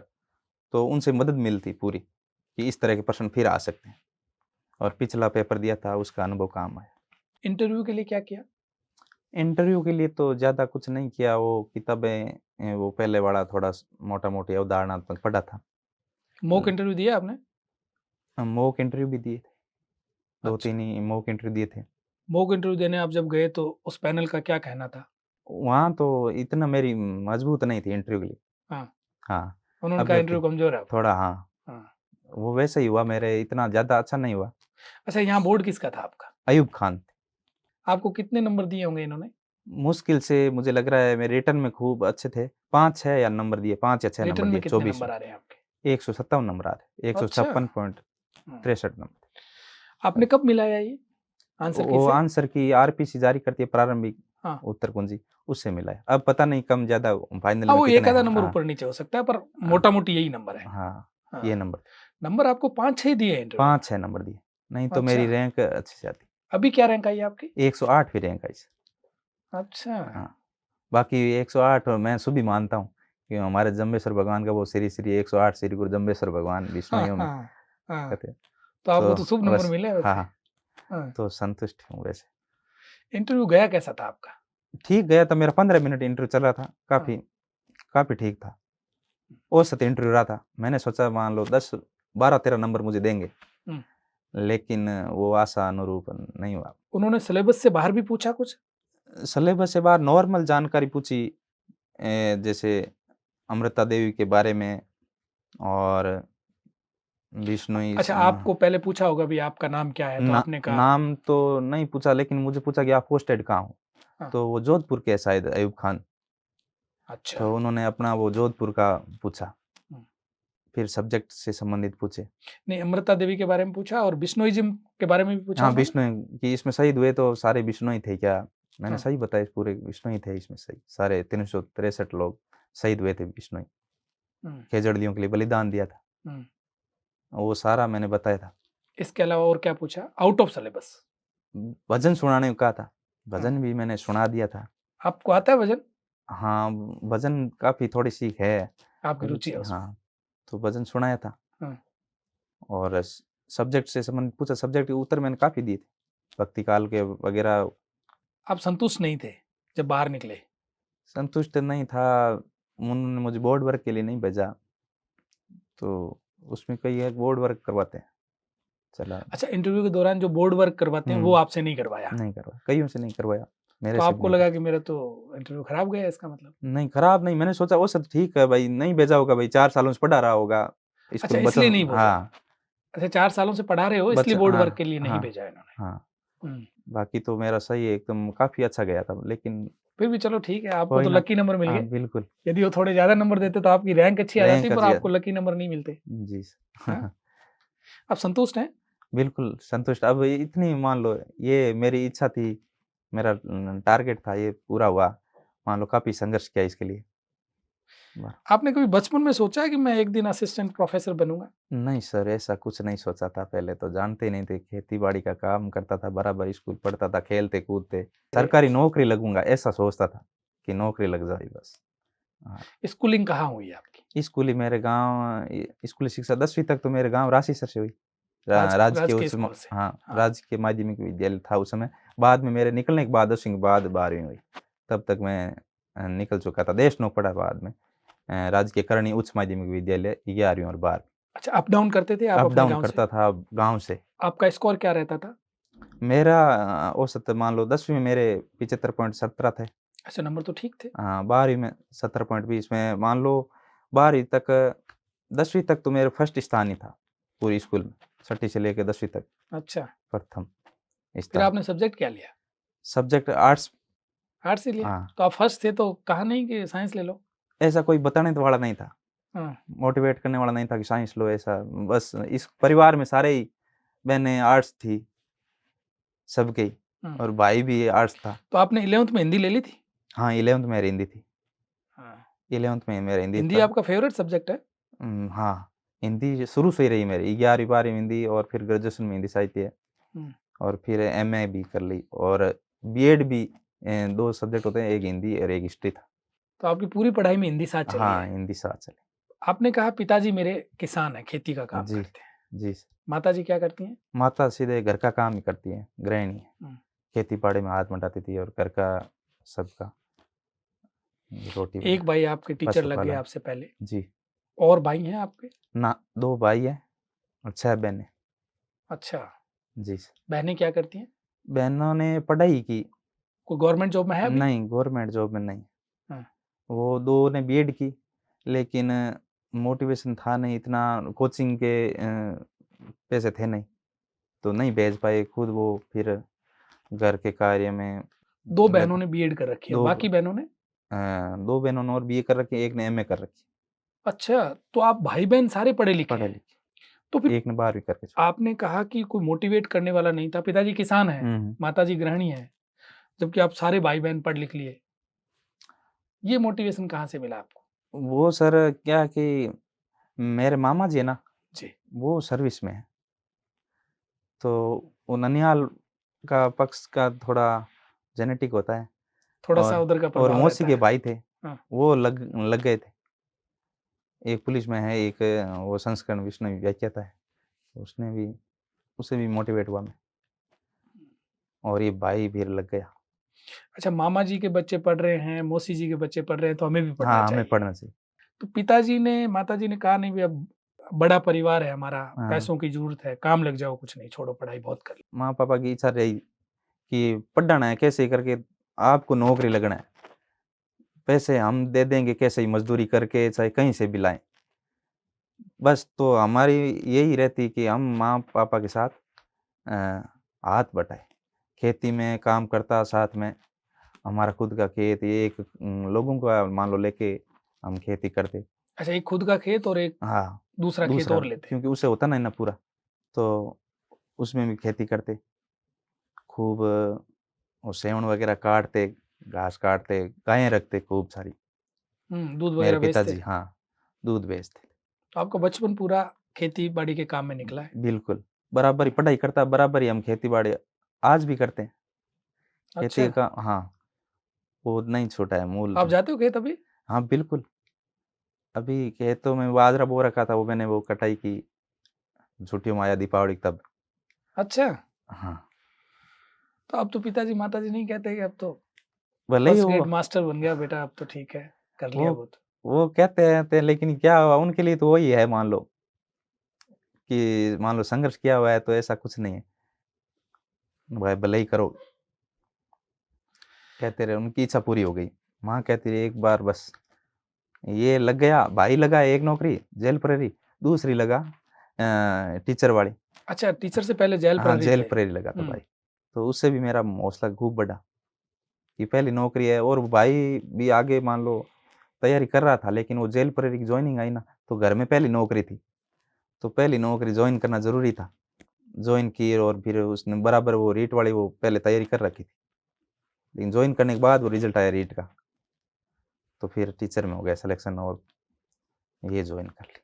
Speaker 1: तो उनसे मदद मिलती पूरी, कि इस तरह के प्रश्न फिर आ सकते हैं, और पिछला पेपर दिया था उसका अनुभव काम आया।
Speaker 2: इंटरव्यू के लिए क्या किया?
Speaker 1: इंटरव्यू के लिए तो ज़्यादा कुछ नहीं किया, वो किताबें वो पहले वाला थोड़ा मोटा-मोटी अवधारणात्मक पढ़ा था।
Speaker 2: मॉक इंटरव्यू दिया आपने?
Speaker 1: मॉक इंटरव्यू भी दिए थे,
Speaker 2: अच्छा।
Speaker 1: 2-3 ही मॉक इंटरव्यू दिए थे।
Speaker 2: मॉक इंटरव्यू देने आप जब गए तो उस पैनल का क्या कहना था?
Speaker 1: वहाँ तो इतना मेरी मजबूत नहीं थी इंटरव्यू के लिए।
Speaker 2: हाँ,
Speaker 1: हाँ,
Speaker 2: उन्होंने
Speaker 1: अब
Speaker 2: कहा
Speaker 1: थी
Speaker 2: इंटरव्यू कमज़ोर है आपका?
Speaker 1: थोड़ा, हाँ,
Speaker 2: हाँ।
Speaker 1: वो वैसे ही हुआ, मेरे इतना ज़्यादा अच्छा नहीं हुआ।
Speaker 2: अच्छा, यहाँ बोर्ड किसका था आपका?
Speaker 1: अयूब खान थे।
Speaker 2: आपको कितने नंबर दिए होंगे इन्होंने?
Speaker 1: मुश्किल से मुझे लग रहा है मेरे रिटर्न में खूब अच्छे थे, 5-6 या नंबर दिए, 5 या 6
Speaker 2: रिटर्न
Speaker 1: नंबर
Speaker 2: में
Speaker 1: दिए
Speaker 2: कितने
Speaker 1: 24
Speaker 2: नंबर
Speaker 1: में।
Speaker 2: आ रहे हैं आपके?
Speaker 1: 157 नंबर आ रहे,
Speaker 2: अच्छा।
Speaker 1: 156.63 नंबर।
Speaker 2: आपने कब मिलाया ये आंसर की
Speaker 1: वो
Speaker 2: से?
Speaker 1: आंसर की आरपीसी जारी करती है, प्रारंभिक
Speaker 2: हाँ।
Speaker 1: उत्तर कुंजी, उससे मिला है। अब पता नहीं कम ज़्यादा फाइनल
Speaker 2: हाँ,
Speaker 1: में
Speaker 2: वो एक
Speaker 1: कितने
Speaker 2: आधा
Speaker 1: हैं।
Speaker 2: नंबर
Speaker 1: हाँ,
Speaker 2: ऊपर नीचे हो सकता है, पर
Speaker 1: हाँ,
Speaker 2: मोटा-मोटी यही नंबर है।
Speaker 1: हाँ,
Speaker 2: हाँ।
Speaker 1: ये नंबर
Speaker 2: नंबर आपको 5-6 दिए हैं इंटरव्यू में?
Speaker 1: 5-6 नंबर दिए, नहीं तो
Speaker 2: अच्छा।
Speaker 1: मेरी रैंक अच्छी से आती।
Speaker 2: अभी क्या रैंक आई है आपकी?
Speaker 1: 108वीं रैंक आई।
Speaker 2: अच्छा।
Speaker 1: हाँ, बाकी 108 मैं शुभ मानता हूँ कि हमारे जम्बेश्वर भगवान का वो श्री श्री 108 श्री गुरु जम्बेश्वर भगवान
Speaker 2: हाँ,
Speaker 1: विष्णुइयों में
Speaker 2: हाँ, हाँ।
Speaker 1: कहते हैं।
Speaker 2: तो आपको
Speaker 1: तो
Speaker 2: तो शुभ नंबर
Speaker 1: बस
Speaker 2: मिले हैं
Speaker 1: हाँ,
Speaker 2: वैसे।
Speaker 1: हाँ,
Speaker 2: हाँ।
Speaker 1: तो संतुष्ट हूँ वैसे।
Speaker 2: इंटरव्यू गया कैसा था आपका?
Speaker 1: ठीक गया था, मेरा 15 मिनट इंटरव्यू चल रहा था,
Speaker 2: हाँ।
Speaker 1: काफ़ी काफ़ी ठीक था। औसत इंटरव्यू रहा था। मैंने सोचा मान लो 10, 12-13 नंबर मुझे देंगे,
Speaker 2: हुँ।
Speaker 1: लेकिन वो आशा अनुरूप नहीं हुआ।
Speaker 2: उन्होंने सिलेबस से बाहर भी पूछा कुछ?
Speaker 1: सिलेबस से बाहर नॉर्मल जानकारी पूछी, जैसे अमृता देवी के बारे में और बिश्नोई
Speaker 2: अच्छा, आपको पहले पूछा होगा भी आपका नाम क्या है? तो
Speaker 1: ना
Speaker 2: आपने कहा
Speaker 1: नाम तो नहीं पूछा, लेकिन मुझे पूछा कि आप पोस्टेड कहाँ हो?
Speaker 2: हाँ।
Speaker 1: तो वो जोधपुर के हैं शायद अयूब खान,
Speaker 2: अच्छा।
Speaker 1: तो उन्होंने अपना वो जोधपुर का पूछा,
Speaker 2: हुँ।
Speaker 1: फिर सब्जेक्ट से संबंधित पूछे।
Speaker 2: नहीं, अमृता देवी के बारे में पूछा और बिश्नोइज़्म के बारे में भी पूछा
Speaker 1: हाँ,
Speaker 2: उन्होंने?
Speaker 1: बिश्नोई कि इसमें शहीद हुए तो सारे बिश्नोई थे क्या? मैंने
Speaker 2: हाँ।
Speaker 1: सही बताया, पूरे बिश्नोई थे इसमें सही, सारे 363 लोग शहीद हुए थे बिश्नोई,
Speaker 2: हुँ,
Speaker 1: खेजड़ियों के लिए बलिदान दिया था।
Speaker 2: हुँ।
Speaker 1: वो सारा मैंने बताया था।
Speaker 2: इसके अलावा और क्या पूछा? Out of syllabus?
Speaker 1: भजन सुनाने को कहा था,
Speaker 2: हाँ।
Speaker 1: भजन भी मैंने सुना दिया था।
Speaker 2: आपको आता है भजन?
Speaker 1: हाँ, भजन काफ़ी थोड़ी-सी है
Speaker 2: आपकी रुचि है
Speaker 1: रुचि,
Speaker 2: उसमें?
Speaker 1: हाँ, तो भजन सुनाया था।
Speaker 2: हाँ।
Speaker 1: और सब्जेक्ट से संबंधित पूछा, सब्जेक्ट के उत्तर मैंने काफ़ी दिए थे, भक्ति काल के वगैरह।
Speaker 2: आप संतुष्ट नहीं थे जब बाहर निकले?
Speaker 1: संतुष्ट नहीं था, उन्होंने मुझे बोर्ड वर्क के लिए नहीं भेजा, तो उसमें कई एक बोर्ड वर्क करवाते हैं, चला
Speaker 2: अच्छा, इंटरव्यू के दौरान जो बोर्ड वर्क करवाते हैं वो आपसे नहीं करवाया?
Speaker 1: नहीं करवाया, कईयों से नहीं करवाया, मेरे
Speaker 2: तो
Speaker 1: से भी
Speaker 2: आपको
Speaker 1: नहीं
Speaker 2: लगा
Speaker 1: करवाया।
Speaker 2: कि मेरा तो इंटरव्यू खराब गया इसका मतलब?
Speaker 1: नहीं, खराब नहीं, मैंने सोचा वो सब ठीक है भाई, नहीं भेजा होगा भाई, 4 सालों से पढ़ा रहा होगा,
Speaker 2: अच्छा,
Speaker 1: स्कूल में
Speaker 2: इसलिए नहीं
Speaker 1: बचपन
Speaker 2: बोला।
Speaker 1: हाँ,
Speaker 2: अच्छा, 4 सालों से पढ़ा रहे हो इसलिए बोर्ड वर्क के लिए नहीं
Speaker 1: हाँ,
Speaker 2: भेजा इन्होंने।
Speaker 1: हाँ,
Speaker 2: हुँ।
Speaker 1: बाकी तो मेरा सही है एकदम, काफ़ी अच्छा गया था, लेकिन
Speaker 2: फिर भी चलो ठीक है, आपको
Speaker 1: कोई
Speaker 2: तो
Speaker 1: ना।
Speaker 2: लकी नंबर मिल
Speaker 1: हाँ,
Speaker 2: गए।
Speaker 1: बिल्कुल,
Speaker 2: यदि वो थोड़े ज़्यादा नंबर देते तो आपकी रैंक अच्छी आ जाती
Speaker 1: रैंक
Speaker 2: पर
Speaker 1: अच्छी है।
Speaker 2: आपको लकी नंबर नहीं मिलते।
Speaker 1: जी।
Speaker 2: हाँ? आप संतुष्ट हैं?
Speaker 1: बिल्कुल संतुष्ट, अब इतनी मान लो ये मेरी इच्छा थी, मेरा टारगेट था, ये पूरा हुआ। मान लो काफ़ी संघर्ष किया इसके लिए। वाह!
Speaker 2: आपने कभी बचपन में सोचा है कि मैं एक दिन असिस्टेंट प्रोफ़ेसर बनूँगा?
Speaker 1: नहीं सर, ऐसा कुछ नहीं सोचा था, पहले तो जानते ही नहीं थे, खेती-बाड़ी का काम करता था, बराबर स्कूल पढ़ता था, खेलते-कूदते। सरकारी नौकरी लगूँगा ऐसा सोचता था, कि नौकरी लग जाए बस। हाँ,
Speaker 2: स्कूलिंग कहाँ हुई आपकी?
Speaker 1: स्कूली मेरे गाँव स्कूली शिक्षा 10वीं तक तो मेरे गाँव राशीसर से हुई। राजकीय
Speaker 2: राजकीय
Speaker 1: उच्च म
Speaker 2: स्कूल से?
Speaker 1: हाँ,
Speaker 2: हाँ।
Speaker 1: राजकीय माध्यमिक विद्यालय था उस समय। बाद में मेरे निकलने के बाद 10वीं के बाद 12वीं हुई। तब तक मैं निकल चुका था। देशनोक पढ़ा बाद में। राजकीय करणी उच्च माध्यमिक विद्यालय 11वीं और 12वीं।
Speaker 2: अच्छा, अप डाउन करते थे आप
Speaker 1: अप
Speaker 2: अपने
Speaker 1: डाउन
Speaker 2: गाँव से?
Speaker 1: करता था गाँव से।
Speaker 2: आपका स्कोर क्या रहता था?
Speaker 1: मेरा औसत मान लो 10वीं में मेरे 75.17 थे।
Speaker 2: अच्छा, नंबर तो ठीक थे।
Speaker 1: 12वीं में 70.20 में मान लो 12वीं तक 10वीं तक तो मेरा फर्स्ट स्थान ही था, पूरी स्कूल में। 6ठी से लेके 10वीं तक
Speaker 2: अच्छा,
Speaker 1: प्रथम
Speaker 2: फिर
Speaker 1: स्थान।
Speaker 2: आपने सब्जेक्ट क्या लिया?
Speaker 1: Subject arts.
Speaker 2: आर्ट्स ही लिया?
Speaker 1: हाँ,
Speaker 2: तो आप फर्स्ट थे तो कहा नहीं कि साइंस ले लो?
Speaker 1: ऐसा कोई बताने तो वाला नहीं था,
Speaker 2: हाँ।
Speaker 1: मोटिवेट करने वाला नहीं था कि साइंस लो ऐसा, बस इस परिवार में सारे ही बहनें आर्ट्स थी, सबके ही,
Speaker 2: हुँ।
Speaker 1: और भाई भी आर्ट्स था।
Speaker 2: तो आपने 11th में हिंदी ले ली थी?
Speaker 1: हाँ, 11th में मेरी हिंदी थी,
Speaker 2: हाँ।
Speaker 1: 11th में मेरा हिंदी
Speaker 2: हिंदी
Speaker 1: था।
Speaker 2: आपका फ़ेवरेट सब्जेक्ट है?
Speaker 1: हाँ, हिंदी शुरू से ही रही मेरी, 11वीं 12वीं में हिंदी और फिर ग्रेजुएशन में हिंदी साहित्य
Speaker 2: हुँ।
Speaker 1: और फिर एमए भी कर ली और बीएड भी 2 सब्जेक्ट होते हैं, एक हिंदी और एक हिस्ट्री था।
Speaker 2: तो आपकी पूरी पढ़ाई में हिंदी साथ चली
Speaker 1: हाँ,
Speaker 2: है।
Speaker 1: हिंदी साथ चली।
Speaker 2: आपने कहा पिताजी मेरे किसान हैं, खेती का काम
Speaker 1: जी,
Speaker 2: करते हैं।
Speaker 1: जी।
Speaker 2: माताजी क्या करती हैं?
Speaker 1: माता सीधे घर का काम ही करती हैं, गृहिणी हैं।
Speaker 2: हुँ।
Speaker 1: खेती-बाड़ी में हाथ बटाती थी और घर का सबका रोटी
Speaker 2: एक भाई आपके टीचर लग गए
Speaker 1: पशुपालन।
Speaker 2: आपसे पहले।
Speaker 1: जी,
Speaker 2: और भाई हैं आपके?
Speaker 1: ना 2 भाई हैं और 6 बहनें।
Speaker 2: अच्छा,
Speaker 1: जी,
Speaker 2: बहनें क्या करती हैं?
Speaker 1: बहनों ने पढ़ाई की,
Speaker 2: कोई गवर्नमेंट जॉब में है अभी?
Speaker 1: नहीं गवर्नमेंट जॉब में नहीं।
Speaker 2: हाँ।
Speaker 1: वो 2 ने बीएड की, लेकिन मोटिवेशन था नहीं, इतना कोचिंग के पैसे थे नहीं, तो नहीं भेज पाए खुद वो, फिर घर के कार्य में
Speaker 2: 2
Speaker 1: लग
Speaker 2: बहनों ने बीएड कर रखी है,
Speaker 1: 2
Speaker 2: बाकी बहनों ने?
Speaker 1: 2 बहनों ने और बीए कर रखी है, एक ने एमए कर रखी है,
Speaker 2: अच्छा, तो आप भाई-बहन सारे पढ़े-लिखे हैं।
Speaker 1: पढ़े-लिखे।
Speaker 2: तो फिर
Speaker 1: एक ने 12वीं करके छोड़ा।
Speaker 2: आपने कहा कि कोई मोटिवेट करने वाला नहीं था, पिताजी किसान हैं,
Speaker 1: हुँ।
Speaker 2: माताजी गृहिणी हैं, जबकि आप सारे भाई-बहन पढ़ लिख लिए। ये मोटिवेशन कहाँ से मिला आपको?
Speaker 1: वो सर क्या कि मेरे मामा जी है ना,
Speaker 2: जी।
Speaker 1: वो सर्विस में हैं। तो वो ननिहाल का पक्ष का थोड़ा जेनेटिक होता है,
Speaker 2: थोड़ा-सा
Speaker 1: और
Speaker 2: उधर का
Speaker 1: और
Speaker 2: प्रभाव
Speaker 1: मौसी
Speaker 2: रहता
Speaker 1: के
Speaker 2: है।
Speaker 1: भाई थे,
Speaker 2: हाँ।
Speaker 1: वो लग गए थे। एक पुलिस में है, एक वो संस्करण विष्णु व्याख्याता है, उसने भी उससे भी मोटिवेट हुआ मैं, और ये भाई भी लग गया।
Speaker 2: अच्छा, मामा जी के बच्चे पढ़ रहे हैं, मौसी जी के बच्चे पढ़ रहे हैं, तो हमें भी पढ़ना
Speaker 1: हाँ, हमें
Speaker 2: चाहिए।
Speaker 1: पढ़ना चाहिए।
Speaker 2: तो पिताजी ने, माताजी ने कहा नहीं, भी अब बड़ा परिवार है हमारा,
Speaker 1: हाँ,
Speaker 2: पैसों की ज़रूरत है, काम लग जाओ, कुछ नहीं, छोड़ो पढ़ाई बहुत कर ली।
Speaker 1: माँ-पापा की इच्छा रही कि पढ़ना है, कैसे करके आपको नौकरी लगना है। पैसे हम दे देंगे कैसे ही मज़दूरी करके, चाहे कहीं से भी लाएँ। बस तो हमारी यही रहती कि हम माँ-पापा के साथ अ, हाथ बटाएँ। खेती में काम करता साथ में, हमारा खुद का खेत, ये एक लोगों का मान लो लेके हम खेती करते।
Speaker 2: अच्छा, एक खुद का खेत और एक
Speaker 1: हाँ,
Speaker 2: दूसरा खेत
Speaker 1: दूसरा
Speaker 2: और लेते।
Speaker 1: क्योंकि उससे होता नहीं ना पूरा, तो उसमें भी खेती करते। खूब वो सेवण वगैरह काटते, घास काटते, गायें रखते खूब सारी।
Speaker 2: दूध
Speaker 1: मेरे
Speaker 2: वगैरह बेचते।
Speaker 1: पिताजी हाँ, दूध बेचते।
Speaker 2: तो आपका बचपन पूरा खेती-बाड़ी के काम में निकला है।
Speaker 1: बिल्कुल, बराबर ही पढ़ाई करता, बराबर ही हम खेती-बाड़ी आज भी करते हैं। खेती
Speaker 2: अच्छा,
Speaker 1: का हाँ, वो नहीं छूटा है मूल।
Speaker 2: तो आप जाते हो खेत अभी?
Speaker 1: हाँ, बिल्कुल। अभी खेतों में बाजरा बो रखा था, वो मैंने वो कटाई की, छुट्टियों में आया दीपावली तब।
Speaker 2: अच्छा,
Speaker 1: हाँ,
Speaker 2: तो अब तो पिताजी, माताजी नहीं कहते कि अब तो
Speaker 1: भले ही
Speaker 2: फर्स्ट ग्रेड मास्टर बन गया बेटा, अब तो ठीक है, कर
Speaker 1: वो
Speaker 2: लिया वो तो।
Speaker 1: वो कहते रहते हैं, लेकिन क्या हुआ उनके लिए तो वही है, मान लो कि मान लो संघर्ष किया हुआ है तो ऐसा कुछ नहीं है। भाई भले ही करो, कहते रहे, उनकी इच्छा पूरी हो गई। माँ कहती रही एक बार बस, ये लग गया, भाई लगा एक नौकरी जेल प्रहरी, दूसरी लगा टीचर वाली।
Speaker 2: अच्छा, टीचर से पहले जेल
Speaker 1: हाँ,
Speaker 2: प्रहरी
Speaker 1: जेल
Speaker 2: थे।
Speaker 1: प्रहरी लगा था
Speaker 2: हुँ,
Speaker 1: भाई। तो उससे भी मेरा हौसला खूब बढ़ा कि पहली नौकरी है, और भाई भी आगे मान लो तैयारी कर रहा था, लेकिन वो जेल प्रहरी की जॉइनिंग आई ना, तो घर में पहली नौकरी थी, तो पहली नौकरी जॉइन करना ज़रूरी था। जॉइन की और फिर उसने बराबर वो रीट वाली वो पहले तैयारी कर रखी थी। लेकिन जॉइन करने के बाद वो रिज़ल्ट आया रीट का, तो फिर टीचर में हो गया सिलेक्शन, और ये जॉइन कर ली।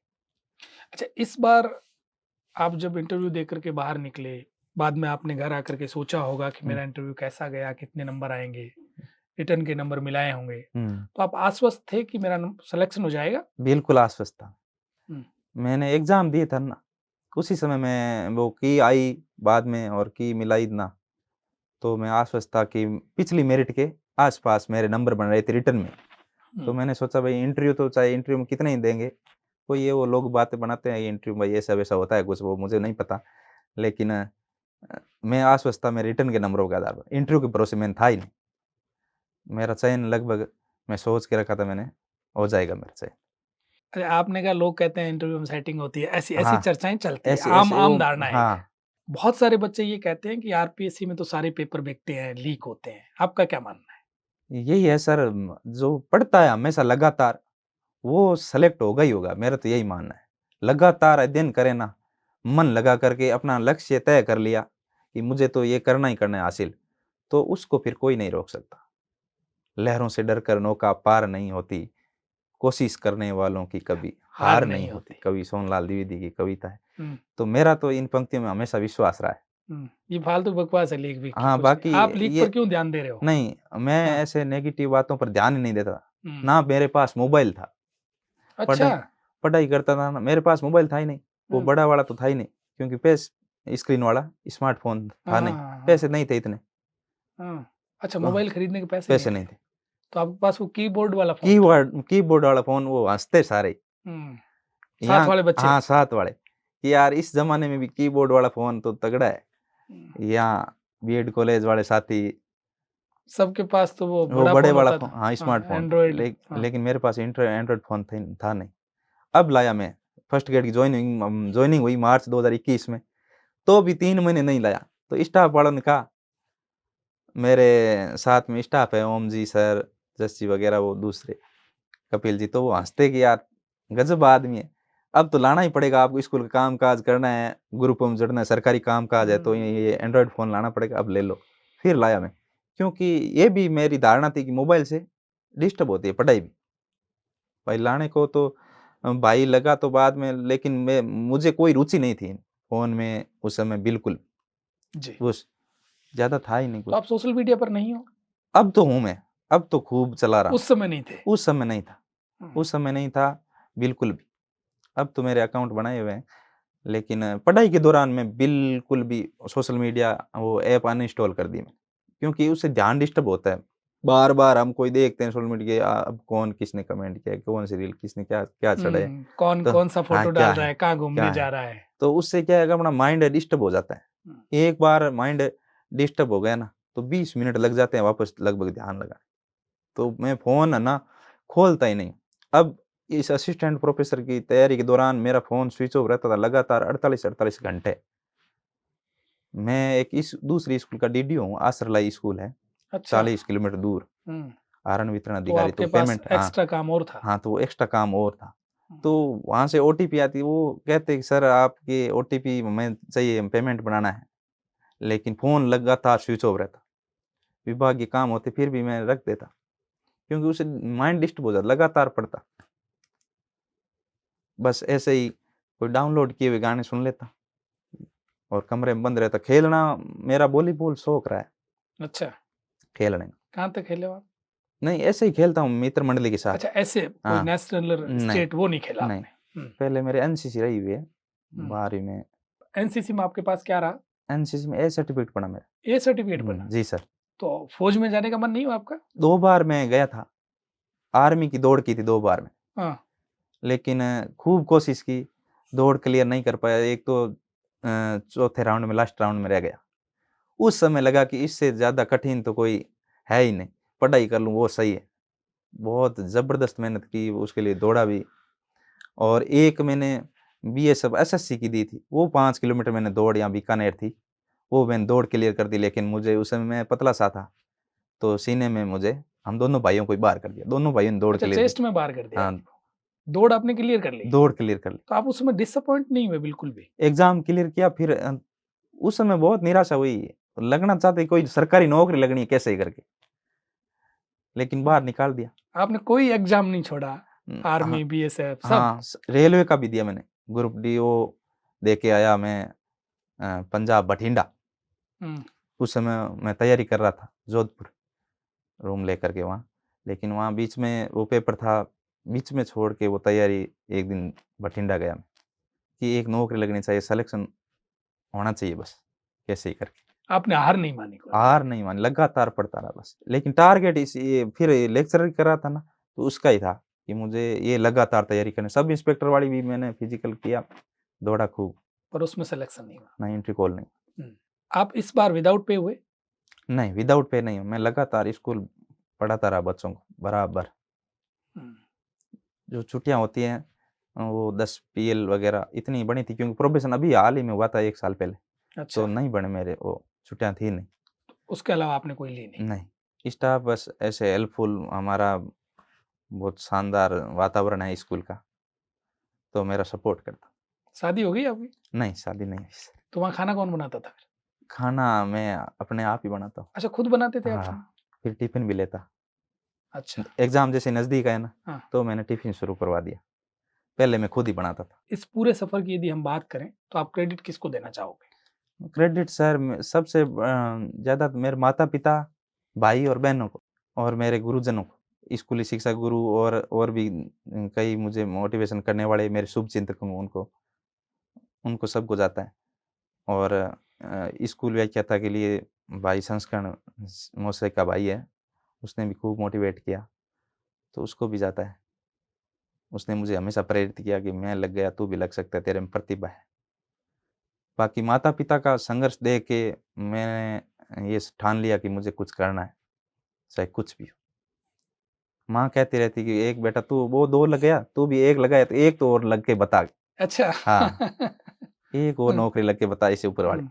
Speaker 2: अच्छा, इस बार आप जब इंटरव्यू देकर के बाहर निकले, बाद में आपने घर आकर के सोचा होगा कि
Speaker 1: हुँ,
Speaker 2: मेरा इंटरव्यू कैसा गया, कितने नंबर आएँगे, रिटर्न के नंबर मिलाए होंगे,
Speaker 1: हुँ।
Speaker 2: तो आप आश्वस्त थे कि मेरा सिलेक्शन हो जाएगा?
Speaker 1: बिल्कुल आश्वस्त था।
Speaker 2: हुँ,
Speaker 1: मैंने एग्ज़ाम दिए था ना, उसी समय मैं वो की आई बाद में और की मिलाई ना, तो मैं आश्वस्त था कि पिछली मेरिट के आस-पास मेरे नंबर बन रहे थे रिटर्न में। तो
Speaker 2: हुँ,
Speaker 1: मैंने सोचा भाई इंटरव्यू तो चाहे इंटरव्यू में कितने ही देंगे, कोई ये वो लोग बातें बनाते हैं इंटरव्यू में ऐसा-वैसा होता है कुछ, वो मुझे नहीं पता। लेकिन मैं आश्वस्त था मेरे रिटर्न के नंबरों के आधार पर, इंटरव्यू के भरोसे मैंने था ही नहीं। मेरा चयन लगभग मैं सोच के रखा था मैंने, हो जाएगा मेरा चयन।
Speaker 2: अरे आपने कहा लोग कहते हैं इंटरव्यू में सेटिंग होती है, ऐसी ऐसी
Speaker 1: हाँ,
Speaker 2: चर्चाएँ चलती है,
Speaker 1: ऐसे
Speaker 2: आम
Speaker 1: ऐसे वो
Speaker 2: आम धारणा है ये।
Speaker 1: हाँ,
Speaker 2: बहुत सारे बच्चे ये कहते हैं कि आरपीएससी में तो सारे पेपर बिकते हैं, लीक होते हैं, आपका क्या मानना है?
Speaker 1: यही है सर, जो पढ़ता है हमेशा लगातार, वो सेलेक्ट होगा ही होगा, मेरा तो यही मानना है। लगातार अध्ययन करे ना, मन लगा करके अपना लक्ष्य तय कर लिया कि मुझे तो ये करना ही करना है हासिल, तो उसको फिर कोई नहीं रोक सकता। लहरों से डरकर नौका पार नहीं होती, कोशिश करने वालों की कभी
Speaker 2: हार
Speaker 1: हार नहीं
Speaker 2: नहीं
Speaker 1: होती।
Speaker 2: होती।
Speaker 1: कवि सोनलाल द्विवेदी की कविता है।
Speaker 2: हुँ,
Speaker 1: तो मेरा तो इन पंक्तियों में हमेशा विश्वास रहा है।
Speaker 2: ये फालतू बकवास है लीक-वीक की,
Speaker 1: हाँ,
Speaker 2: कुछ नहीं।
Speaker 1: बाकी
Speaker 2: आप लीक
Speaker 1: ये
Speaker 2: पर क्यों ध्यान दे रहे हो?
Speaker 1: नहीं, मैं
Speaker 2: हाँ,
Speaker 1: ऐसे नेगेटिव बातों पर ध्यान ही नहीं देता।
Speaker 2: हुँ,
Speaker 1: ना मेरे पास मोबाइल था।
Speaker 2: अच्छा।
Speaker 1: पढ़ाई पढ़ाई करता था ना, मेरे पास मोबाइल था ही नहीं, वो
Speaker 2: हुँ,
Speaker 1: बड़ा वाला तो था ही नहीं, क्योंकि स्क्रीन वाला स्मार्टफ़ोन
Speaker 2: हाँ,
Speaker 1: था
Speaker 2: हाँ,
Speaker 1: नहीं,
Speaker 2: हाँ, हाँ,
Speaker 1: पैसे नहीं थे इतने।
Speaker 2: हाँ। अच्छा,
Speaker 1: कहाँ
Speaker 2: मोबाइल खरीदने के पैसे नहीं
Speaker 1: पैसे
Speaker 2: थे,
Speaker 1: नहीं थे।
Speaker 2: तो आपके पास वो कीबोर्ड वाला फ़ोन था।
Speaker 1: कीबोर्ड वाला फ़ोन वो हँसते सारे,
Speaker 2: हुँ, साथ
Speaker 1: यहाँ
Speaker 2: वाले बच्चे।
Speaker 1: हाँ, साथ वाले, कि यार इस ज़माने में भी कीबोर्ड वाला फ़ोन तो तगड़ा है।
Speaker 2: हुँ,
Speaker 1: यहाँ बीएड कॉलेज वाले साथी,
Speaker 2: सबके पास तो वो
Speaker 1: वो
Speaker 2: बड़ा
Speaker 1: बड़े
Speaker 2: फ़ोन
Speaker 1: वाला
Speaker 2: होता
Speaker 1: फ़ोन
Speaker 2: था।
Speaker 1: हाँ,
Speaker 2: हाँ,
Speaker 1: स्मार्टफ़ोन,
Speaker 2: एंड्रॉइड। हाँ,
Speaker 1: लेकिन मेरे पास एंड्रॉइड फ़ोन था नहीं। अब लाया मैं, फर्स्ट ग्रेड की जॉइनिंग हुई मार्च 2021 में, तो भी 3 महीने नहीं लाया। तो स्टाफ वालों ने कहा, मेरे साथ में स्टाफ है ओम जी सर, जस जी वगैरह वो दूसरे, कपिल जी, तो वो हँसते कि यार गज़ब आदमी है। अब तो लाना ही पड़ेगा आपको, स्कूल का काम-काज करना है, ग्रुपों में जुड़ना है, सरकारी काम-काज है, तो ये एंड्रॉइड फ़ोन लाना पड़ेगा, अब ले लो। फिर लाया मैं, क्योंकि ये भी मेरी धारणा थी कि मोबाइल से डिस्टर्ब होती है पढ़ाई भी। भाई लाने को तो भाई लगा तो बाद में, लेकिन मुझे कोई रुचि नहीं थी फ़ोन में उस समय बिल्कुल,
Speaker 2: जी।
Speaker 1: कुछ ज़्यादा था ही नहीं
Speaker 2: तो
Speaker 1: कुछ।
Speaker 2: आप सोशल मीडिया पर नहीं हो?
Speaker 1: अब तो हूँ मैं, अब तो खूब चला रहा हूँ,
Speaker 2: उस समय नहीं थे?
Speaker 1: उस समय नहीं था,
Speaker 2: हुँ,
Speaker 1: उस समय नहीं था बिल्कुल भी। अब तो मेरे अकाउंट बनाए हुए हैं, लेकिन पढ़ाई के दौरान मैं बिल्कुल भी सोशल मीडिया वो ऐप अनइंस्टॉल कर दी मैं, क्योंकि उससे ध्यान डिस्टर्ब होता है। बार-बार हम कोई देखते हैं सोशल मीडिया, अब कौन किसने कमेंट किया है, कौन-सी रील किसने क्या क्या चढ़ाया है,
Speaker 2: कौन
Speaker 1: तो
Speaker 2: कौन-सा
Speaker 1: हाँ,
Speaker 2: फ़ोटो
Speaker 1: क्या
Speaker 2: डाल रहा
Speaker 1: है,
Speaker 2: है, कहाँ घूमने
Speaker 1: क्या
Speaker 2: जा
Speaker 1: है?
Speaker 2: रहा है?
Speaker 1: तो उससे क्या है कि अपना माइंड डिस्टर्ब हो जाता है।
Speaker 2: हुँ,
Speaker 1: एक बार माइंड डिस्टर्ब हो गया ना, तो 20 मिनट लग जाते हैं वापस लगभग ध्यान लगाने। तो मैं फ़ोन है ना, खोलता ही नहीं। अब इस असिस्टेंट प्रोफ़ेसर की तैयारी के दौरान मेरा फ़ोन स्विच ऑफ रहता था लगातार 48-48 घंटे। मैं एक इस दूसरी स्कूल का डीडीओ हूँ, आसरलाई स्कूल है,
Speaker 2: अच्छा।
Speaker 1: 40 किलोमीटर दूर,
Speaker 2: हुँ,
Speaker 1: आरण्य वितरण
Speaker 2: तो
Speaker 1: अधिकारी, तो
Speaker 2: आपके पास
Speaker 1: पेमेंट, हाँ,
Speaker 2: एक्स्ट्रा काम और था।
Speaker 1: हाँ, तो वो एक्स्ट्रा काम और था।
Speaker 2: हुँ,
Speaker 1: तो वहाँ से ओटीपी आती है, वो कहते हैं कि सर आपकी ओटीपी हमें चाहिए, पेमेंट बनाना है, लेकिन फ़ोन लगातार स्विच ऑफ रहता। विभागीय काम होते फिर भी मैं रख देता, क्योंकि उससे माइंड डिस्टर्ब हो जाता, लगातार पढ़ता। बस ऐसे ही कोई डाउनलोड किए हुए गाने सुन लेता और कमरे में बंद रहता। खेलना मेरा वॉलीबॉल शौक रहा है,
Speaker 2: अच्छा,
Speaker 1: खेलने का।
Speaker 2: कहाँ तक खेले हो आप?
Speaker 1: नहीं, ऐसे ही खेलता हूँ मित्र मंडली के साथ।
Speaker 2: अच्छा, ऐसे कोई
Speaker 1: हाँ,
Speaker 2: नेशनल,
Speaker 1: नहीं,
Speaker 2: स्टेट वो नहीं खेला
Speaker 1: नहीं।
Speaker 2: आपने? हुँ,
Speaker 1: पहले मेरे एनसीसी रही हुई है,
Speaker 2: हुँ।
Speaker 1: 12वीं में।
Speaker 2: एनसीसी में आपके पास क्या रहा?
Speaker 1: एनसीसी में ए सर्टिफ़िकेट पड़ा मेरा।
Speaker 2: ए सर्टिफ़िकेट बना।
Speaker 1: जी सर।
Speaker 2: तो फ़ौज में जाने का मन नहीं हुआ आपका?
Speaker 1: 2 बार मैं गया था, आर्मी की दौड़ की थी 2 बार में,
Speaker 2: हाँ,
Speaker 1: लेकिन खूब कोशिश की, दौड़ क्लियर नहीं कर पाया। एक तो चौथे राउंड में, लास्ट राउंड में रह गया। उस समय लगा कि इससे ज़्यादा कठिन तो कोई है ही नहीं, पढ़ाई कर लूँ वो सही है। बहुत ज़बरदस्त मेहनत की, उसके लिए दौड़ा भी, और एक मैंने बीएसएफ एसएससी की दी थी, वो 5 किलोमीटर मैंने दौड़, यहाँ बीकानेर थी, वो मैंने दौड़ क्लियर कर दी, लेकिन मुझे उस समय मैं पतला-सा था, तो सीने में मुझे हम दोनों भाइयों को ही बाहर कर दिया, दोनों भाइयों ने दौड़
Speaker 2: अच्छा
Speaker 1: क्लियर की।
Speaker 2: चेस्ट में बार कर दिया
Speaker 1: हाँ,
Speaker 2: आपको। दौड़ आपने क्लियर कर ली।
Speaker 1: दौड़ क्लियर कर ली।
Speaker 2: तो आप उस समय डिसअपॉइंट नहीं हुए बिल्कुल भी?
Speaker 1: एग्ज़ाम क्लियर किया, फिर उस समय बहुत निराशा हुई, लगना चाहते कोई सरकारी नौकरी लगनी है कैसे ही करके, लेकिन बाहर निकाल दिया।
Speaker 2: आपने कोई एग्ज़ाम नहीं छोड़ा?
Speaker 1: हाँ।
Speaker 2: आर्मी, बीएसएफ सब?
Speaker 1: हाँ, रेलवे का भी दिया मैंने, ग्रुप डी वो दे के आया मैं, पंजाब बठिंडा।
Speaker 2: हुँ,
Speaker 1: उस समय मैं तैयारी कर रहा था जोधपुर, रूम लेकर के वहाँ। लेकिन वहाँ बीच में वो पेपर था, बीच में छोड़ के वो तैयारी, एक दिन बठिंडा गया मैं, कि एक नौकरी लगनी चाहिए, सिलेक्शन होना चाहिए बस, कैसे ही करके।
Speaker 2: आपने हार नहीं मानी कोई?
Speaker 1: हार नहीं मानी, लगातार पढ़ता रहा बस। लेकिन टारगेट इस ये फिर लेक्चरर कर रहा था ना, तो उसका ही था कि मुझे ये लगातार तैयारी करनी। सब इंस्पेक्टर वाली भी मैंने फिजिकल किया, दौड़ा खूब,
Speaker 2: पर उसमें सिलेक्शन नहीं हुआ।
Speaker 1: ना एंट्री कॉल नहीं।
Speaker 2: हुँ, आप इस बार विदाउट पे हुए?
Speaker 1: नहीं, विदाउट पे नहीं हूँ, मैं लगातार स्कूल पढ़ाता रहा बच्चों को बराबर।
Speaker 2: हुँ,
Speaker 1: जो छुट्टियाँ होती हैं वो 10 पीएल वगैरह इतनी बनी थी, क्योंकि प्रोबेशन अभी हाल ही में हुआ था 1 साल पहले, तो
Speaker 2: अच्छा,
Speaker 1: नहीं बने मेरे वो, छुट्टियाँ थी नहीं।
Speaker 2: उसके अलावा आपने कोई ली नहीं।
Speaker 1: नहीं, स्टाफ बस ऐसे हेल्पफुल, हमारा बहुत शानदार वातावरण है स्कूल का, तो मेरा सपोर्ट करता।
Speaker 2: शादी हो गई आपकी?
Speaker 1: नहीं, शादी नहीं हुई सर।
Speaker 2: तो वहाँ खाना कौन बनाता था फिर?
Speaker 1: खाना मैं अपने आप ही बनाता हूँ।
Speaker 2: अच्छा खुद बनाते थे आप
Speaker 1: हाँ,
Speaker 2: खाना?
Speaker 1: फिर टिफ़िन भी लेता।
Speaker 2: अच्छा,
Speaker 1: एग्ज़ाम जैसे नज़दीक आए ना,
Speaker 2: हाँ।
Speaker 1: तो मैंने टिफ़िन शुरू करवा दिया। पहले मैं खुद ही बनाता था।
Speaker 2: इस पूरे सफ़र की यदि हम बात करें, तो आप क्रेडिट किसको देना चाहोगे?
Speaker 1: क्रेडिट सर सबसे ज़्यादा मेरे माता-पिता, भाई और बहनों को, और मेरे गुरुजनों को। स्कूली शिक्षा गुरु और भी कई मुझे मोटिवेशन करने वाले मेरे शुभचिंतक हों, उनको उनको सबको जाता है। और स्कूल व्याख्याता के लिए भाई संस्करण मौसे का भाई है, उसने भी खूब मोटिवेट किया, तो उसको भी जाता है। उसने मुझे हमेशा प्रेरित किया कि मैं लग गया, तू भी लग सकता है, तेरे में प्रतिभा है। बाकी माता-पिता का संघर्ष देख के मैंने ये ठान लिया कि मुझे कुछ करना है, चाहे कुछ भी हो। माँ कहती रहती कि एक बेटा तू वो 2 लग गया, तू भी 1 लगाया तो एक तो और लग के बता।
Speaker 2: अच्छा।
Speaker 1: हाँ, एक और
Speaker 2: हुँ,
Speaker 1: नौकरी लग के बता इससे ऊपर वाले।
Speaker 2: हुँ,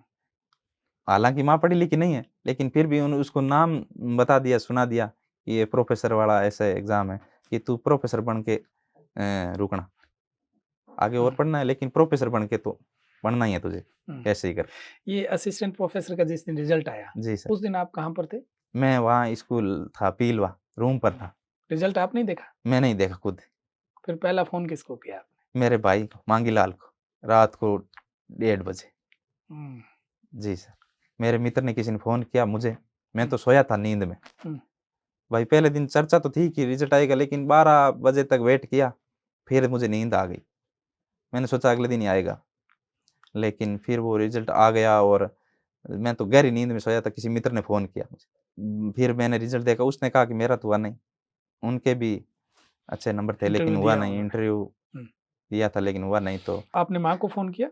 Speaker 1: हालाँकि माँ पढ़ी-लिखी नहीं है, लेकिन फिर भी उन उसको नाम बता दिया, सुना दिया कि ये प्रोफ़ेसर वाला ऐसा एग्ज़ाम है कि तू प्रोफ़ेसर बन के रुकना। आगे और
Speaker 2: हुँ,
Speaker 1: पढ़ना है लेकिन प्रोफ़ेसर बन के तो पढ़ना ही है तुझे,
Speaker 2: हुँ।
Speaker 1: कैसे ही कर।
Speaker 2: ये असिस्टेंट प्रोफ़ेसर का जिस दिन रिज़ल्ट आया,
Speaker 1: जी सर।
Speaker 2: उस दिन आप कहाँ पर थे?
Speaker 1: मैं वहाँ स्कूल था पीलवा, रूम पर था।
Speaker 2: रिज़ल्ट आप नहीं देखा?
Speaker 1: मैं नहीं देखा खुद,
Speaker 2: फिर पहला फ़ोन किसको किया आपने?
Speaker 1: मेरे भाई को, मांगीलाल को, रात को 1:30 बजे।
Speaker 2: हुँ,
Speaker 1: जी सर। मेरे मित्र ने किसी ने फ़ोन किया मुझे, मैं
Speaker 2: हुँ,
Speaker 1: तो सोया था नींद में।
Speaker 2: हुँ।
Speaker 1: भाई पहले दिन चर्चा तो थी कि रिज़ल्ट आएगा लेकिन 12 बजे तक वेट किया, फिर मुझे नींद आ गई। मैंने सोचा अगले दिन ही आएगा, लेकिन फिर वो रिज़ल्ट आ गया और मैं तो गहरी नींद में सोया था, किसी मित्र ने फ़ोन किया मुझे। फिर मैंने रिज़ल्ट देखा, उसने कहा कि मेरा तो हुआ नहीं, उनके भी अच्छे नंबर थे लेकिन
Speaker 2: इंटरव्यू
Speaker 1: हुआ
Speaker 2: दिया
Speaker 1: नहीं,
Speaker 2: उन्होंने।
Speaker 1: इंटरव्यू
Speaker 2: हुँ।
Speaker 1: दिया था लेकिन हुआ नहीं तो
Speaker 2: आपने माँ को फ़ोन किया?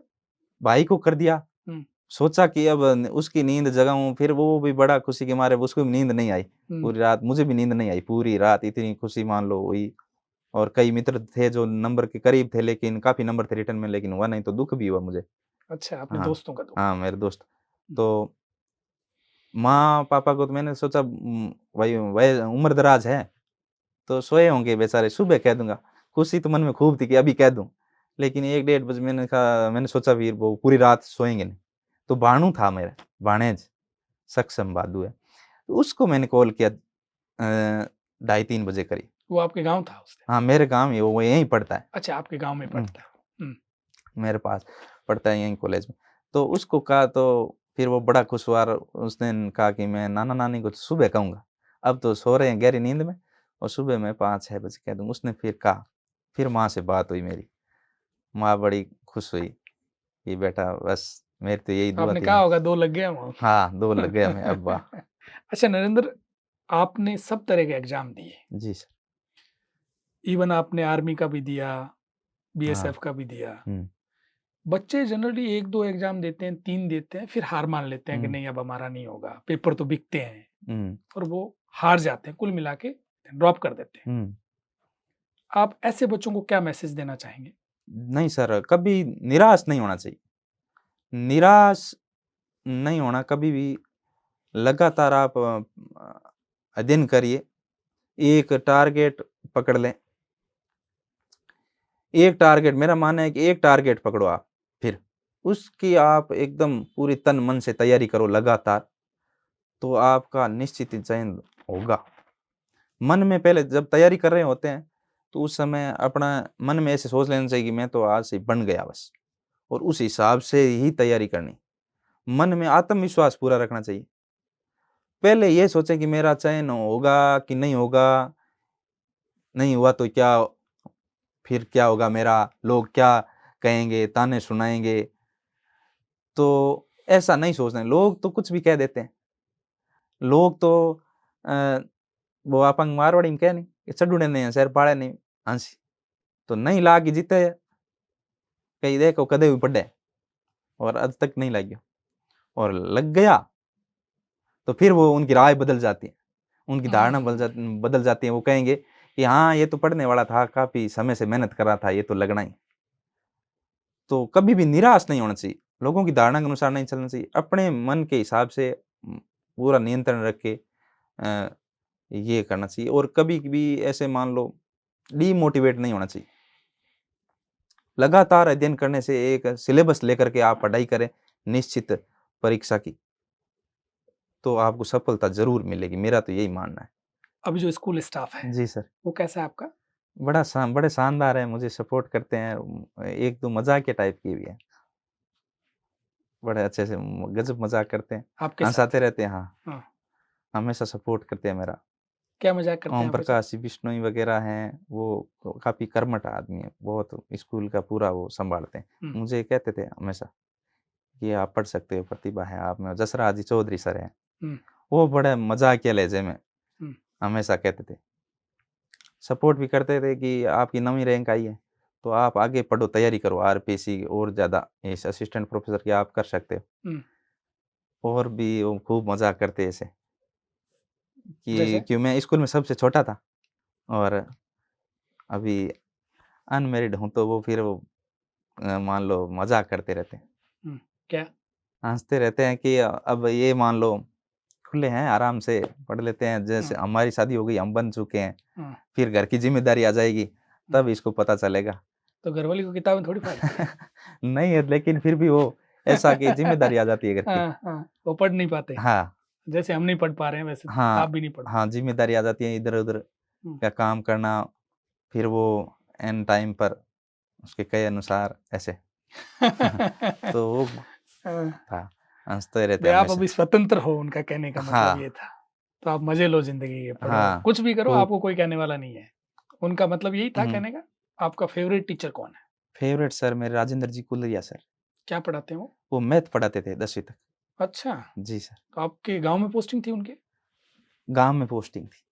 Speaker 1: भाई को कर दिया।
Speaker 2: हुँ,
Speaker 1: सोचा कि अब उसकी नींद जगाऊँ, फिर वो भी बड़ा खुशी के मारे उसको भी नींद नहीं आई।
Speaker 2: हुँ।
Speaker 1: पूरी रात मुझे भी नींद नहीं आई, पूरी रात इतनी खुशी मान लो हुई और कई मित्र थे जो नंबर के करीब थे लेकिन काफ़ी नंबर थे रिटर्न में लेकिन हुआ नहीं तो दुःख भी हुआ मुझे।
Speaker 2: अच्छा, अपने
Speaker 1: हाँ,
Speaker 2: दोस्तों का दुःख।
Speaker 1: हाँ, मेरे दोस्त।
Speaker 2: हुँ,
Speaker 1: तो माँ-पापा को तो मैंने सोचा वही वह उम्र-दराज है, तो सोए होंगे बेचारे, सुबह कह दूँगा। खुशी तो मन में खूब थी कि अभी कह दूँ, लेकिन 1 डेढ़ बजे मैंने सोचा फिर वो पूरी रात सोएँगे नहीं। तो भाणु था मेरा, भाणेज, सक्षम बादू है। तो उसको मैंने कॉल किया ढाई 3 बजे करीब।
Speaker 2: वो आपके गाँव था उस दिन?
Speaker 1: हाँ, मेरे गाँव में वो यहीं पढ़ता है।
Speaker 2: अच्छा, आपके गाँव में
Speaker 1: हुँ,
Speaker 2: पढ़ता है। हुँ,
Speaker 1: मेरे पास पढ़ता है यहीं कॉलेज में। तो उसको कहा तो फिर वो बड़ा खुश हुआ और उसने कहा कि मैं नाना-नानी को तो सुबह कहूँगा। अब तो सो रहे हैं गहरी नींद में और सुबह मैं 5-6 बजे कह दूँगा। उसने फिर कहा, फिर माँ से बात हुई मेरी। माँ बड़ी खुश हुई कि बेटा बस मेरी तो यही दुआ
Speaker 2: आपने
Speaker 1: थी
Speaker 2: कहा
Speaker 1: ना।
Speaker 2: होगा 2 लग गया वहाँ।
Speaker 1: हाँ, 2 लग गए हमें अब वाह!
Speaker 2: अच्छा नरेंद्र, आपने सब तरह के एग्ज़ाम दिए।
Speaker 1: जी सर।
Speaker 2: इवन आपने आर्मी का भी दिया,
Speaker 1: हाँ।
Speaker 2: बीएसएफ का भी दिया।
Speaker 1: हुँ,
Speaker 2: बच्चे जनरली 1-2 एग्ज़ाम देते हैं, 3 देते हैं, फिर हार मान लेते हैं कि
Speaker 1: हुँ,
Speaker 2: नहीं अब हमारा नहीं होगा, पेपर तो बिकते हैं
Speaker 1: हुँ,
Speaker 2: और वो हार जाते हैं, कुल मिला के ड्रॉप कर देते हैं।
Speaker 1: हुँ।
Speaker 2: आप ऐसे बच्चों को क्या मैसेज देना चाहेंगे?
Speaker 1: नहीं सर, कभी निराश नहीं होना चाहिए। निराश नहीं होना कभी भी, लगातार आप अध्ययन करिए, एक टारगेट पकड़ लें। एक टारगेट मेरा मानना है कि एक टारगेट पकड़ो आप, फिर उसकी आप एकदम पूरी तन-मन से तैयारी करो लगातार, तो आपका निश्चित ही चयन होगा। मन में पहले जब तैयारी कर रहे होते हैं, तो उस समय अपना मन में ऐसे सोच लेना चाहिए कि मैं तो आज से बन गया बस और उस हिसाब से ही तैयारी करनी। मन में आत्मविश्वास पूरा रखना चाहिए। पहले ये सोचें कि मेरा चयन होगा कि नहीं होगा, नहीं हुआ तो क्या फिर क्या होगा मेरा, लोग क्या कहेंगे, ताने सुनाएँगे, तो ऐसा नहीं सोचना है। लोग तो कुछ भी कह देते हैं। लोग तो अ, वो अपंग मारवाड़ी में कहे नहीं, कि चढ़ूड़े नहीं सिर पाड़े नहीं हंसी, तो नहीं लागी जीते कहीं देखो कदे भी पड़े और आज तक नहीं लाग्यो और लग गया, तो फिर वो उनकी राय बदल जाती है। उनकी धारणा
Speaker 2: हुँ।
Speaker 1: बदल जाती है। वो कहेंगे कि हाँ, ये तो पढ़ने वाला था, काफ़ी समय से मेहनत कर रहा था, ये तो लगना ही। तो कभी भी निराश नहीं होना चाहिए, लोगों की धारणा के अनुसार नहीं चलना चाहिए, अपने मन के हिसाब से पूरा नियंत्रण रख के अ, ये करना चाहिए और कभी भी ऐसे मान लो डीमोटिवेट नहीं होना चाहिए। लगातार अध्ययन करने से एक सिलेबस लेकर के आप पढ़ाई करें निश्चित परीक्षा की, तो आपको सफलता ज़रूर मिलेगी, मेरा तो यही मानना है।
Speaker 2: अभी जो स्कूल स्टाफ है,
Speaker 1: जी सर।
Speaker 2: वो कैसा है आपका?
Speaker 1: बड़े शानदार है, मुझे सपोर्ट करते हैं, 1-2 मज़ाकिया टाइप के भी हैं। बड़े अच्छे से गज़ब मज़ाक करते हैं,
Speaker 2: आपके साथ?
Speaker 1: हँसाते रहते हैं, हाँ,
Speaker 2: हाँ,
Speaker 1: हमेशा सपोर्ट करते हैं मेरा।
Speaker 2: क्या मज़ाक करते
Speaker 1: ओम
Speaker 2: हैं आपके साथ?
Speaker 1: प्रकाश जी बिश्नोई वग़ैरह हैं, वो काफ़ी कर्मठ आदमी हैं, बहुत स्कूल का पूरा वो सँभालते हैं।
Speaker 2: हुँ,
Speaker 1: मुझे कहते थे हमेशा कि आप पढ़ सकते हो, प्रतिभा है आप में। जसराज जी चौधरी सर हैं,
Speaker 2: हुँ,
Speaker 1: वो बड़े मज़ाकिया लहज़े में
Speaker 2: हुँ,
Speaker 1: हमेशा कहते थे। सपोर्ट भी करते थे कि आपकी 9वीं रैंक आई है, तो आप आगे पढ़ो, तैयारी करो आरपीएससी और ज़्यादा इस असिस्टेंट प्रोफ़ेसर की आप कर सकते हो।
Speaker 2: हुँ।
Speaker 1: और भी वो खूब मज़ाक करते ऐसे
Speaker 2: जैसे?
Speaker 1: कि मैं स्कूल में सबसे छोटा था। और अभी अनमैरिड हूँ तो वो फिर वो मान लो मज़ाक करते रहते हैं।
Speaker 2: क्या?
Speaker 1: हँसते रहते हैं कि अब ये मान लो खुले हैं, आराम से पढ़ लेते हैं, जैसे हमारी शादी हो गई, हम बन चुके हैं, फिर घर की ज़िम्मेदारी आ जाएगी, तब इसको पता चलेगा।
Speaker 2: तो घरवाली को किताबें थोड़ी फाड़ती है।
Speaker 1: नहीं है, लेकिन फिर भी वो ऐसा कि ज़िम्मेदारी आ जाती है घर की।
Speaker 2: हाँ, वो पढ़ नहीं पाते।
Speaker 1: हाँ,
Speaker 2: जैसे हम नहीं पढ़ पा रहे हैं वैसे आप
Speaker 1: हाँ,
Speaker 2: भी नहीं पढ़
Speaker 1: हाँ, ज़िम्मेदारी आ जाती है, इधर-उधर
Speaker 2: हुँ।
Speaker 1: का काम करना, फिर वो एन टाइम पर उसके कहे अनुसार ऐसे। तो वो था, हँसते रहते
Speaker 2: भई
Speaker 1: हैं
Speaker 2: आप
Speaker 1: हमेशा।
Speaker 2: अभी स्वतंत्र हो उनका कहने का मतलब ये
Speaker 1: हाँ,
Speaker 2: था। तो आप मज़े लो ज़िंदगी के, पढ़ो,
Speaker 1: हाँ,
Speaker 2: कुछ भी करो
Speaker 1: खूब
Speaker 2: आपको कोई कहने वाला नहीं है। उनका मतलब यही था
Speaker 1: हुँ,
Speaker 2: कहने का? आपका फ़ेवरेट टीचर कौन है?
Speaker 1: फ़ेवरेट सर मेरे राजेंद्र जी कुलरिया सर,
Speaker 2: क्या पढ़ाते हैं वो?
Speaker 1: वो मैथ पढ़ाते थे 10वीं तक।
Speaker 2: अच्छा,
Speaker 1: जी सर,
Speaker 2: तो आपके गाँव में पोस्टिंग थी उनकी?
Speaker 1: गाँव में पोस्टिंग थी।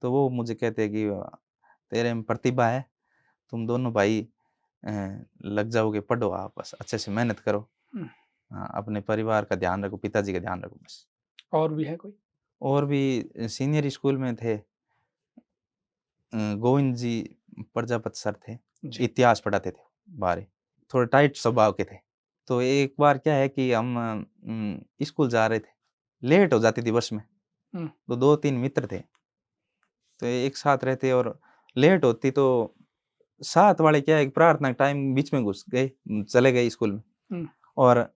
Speaker 1: तो वो मुझे कहते हैं कि तेरे में प्रतिभा है, तुम दोनों भाई अ, लग जाओगे, पढ़ो आप बस अच्छे से मेहनत करो।
Speaker 2: हुँ,
Speaker 1: हाँ, अपने परिवार का ध्यान रखो, पिताजी का ध्यान रखो बस।
Speaker 2: और भी है कोई?
Speaker 1: और भी सीनियर स्कूल में थे गोविंद जी प्रजापति सर थे,
Speaker 2: जी।
Speaker 1: इतिहास पढ़ाते थे बाहर, थोड़े टाइट स्वभाव के थे। तो एक बार क्या है कि हम स्कूल जा रहे थे, लेट हो जाती थी बस में,
Speaker 2: हुँ,
Speaker 1: तो 2-3 मित्र थे, तो एक साथ रहते और लेट होती तो साथ वाले क्या है प्रार्थना के टाइम बीच में घुस गए, चले गए स्कूल में
Speaker 2: हुँ,
Speaker 1: और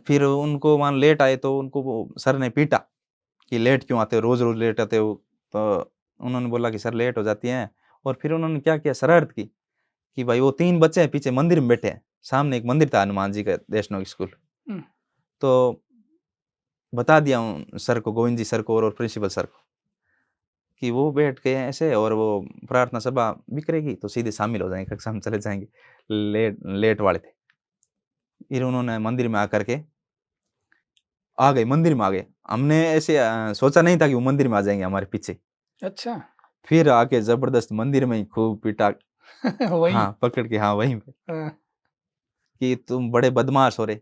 Speaker 1: फिर उनको मान लेट आए तो उनको वो सर ने पीटा कि लेट क्यों आते हो? रोज़-रोज़ लेट आते हो। तो उन्होंने बोला कि सर लेट हो जाती हैं और फिर उन्होंने क्या किया शरारत की कि भाई वो 3 बच्चे हैं पीछे मंदिर में बैठे हैं। सामने एक मंदिर था हनुमान जी का वैष्णव स्कूल।
Speaker 2: हुँ,
Speaker 1: तो बता दिया सर को, गोविंद जी सर को और प्रिंसिपल सर को कि वो बैठ गए हैं ऐसे और वो प्रार्थना सभा बिखरेगी तो सीधे शामिल हो जाएँगे, कक्षा में चले जाएँगे। लेट लेट वाले थे। फिर उन्होंने मंदिर में आकर के आ गए, मंदिर में आ गए। हमने ऐसे सोचा नहीं था कि वो मंदिर में आ जाएँगे हमारे पीछे।
Speaker 2: अच्छा।
Speaker 1: फिर आके ज़बरदस्त मंदिर में ही खूब पीटा।
Speaker 2: वहीं?
Speaker 1: हाँ, पकड़ के हाँ, वहीं पे
Speaker 2: हाँ,
Speaker 1: कि तुम बड़े बदमाश हो रे।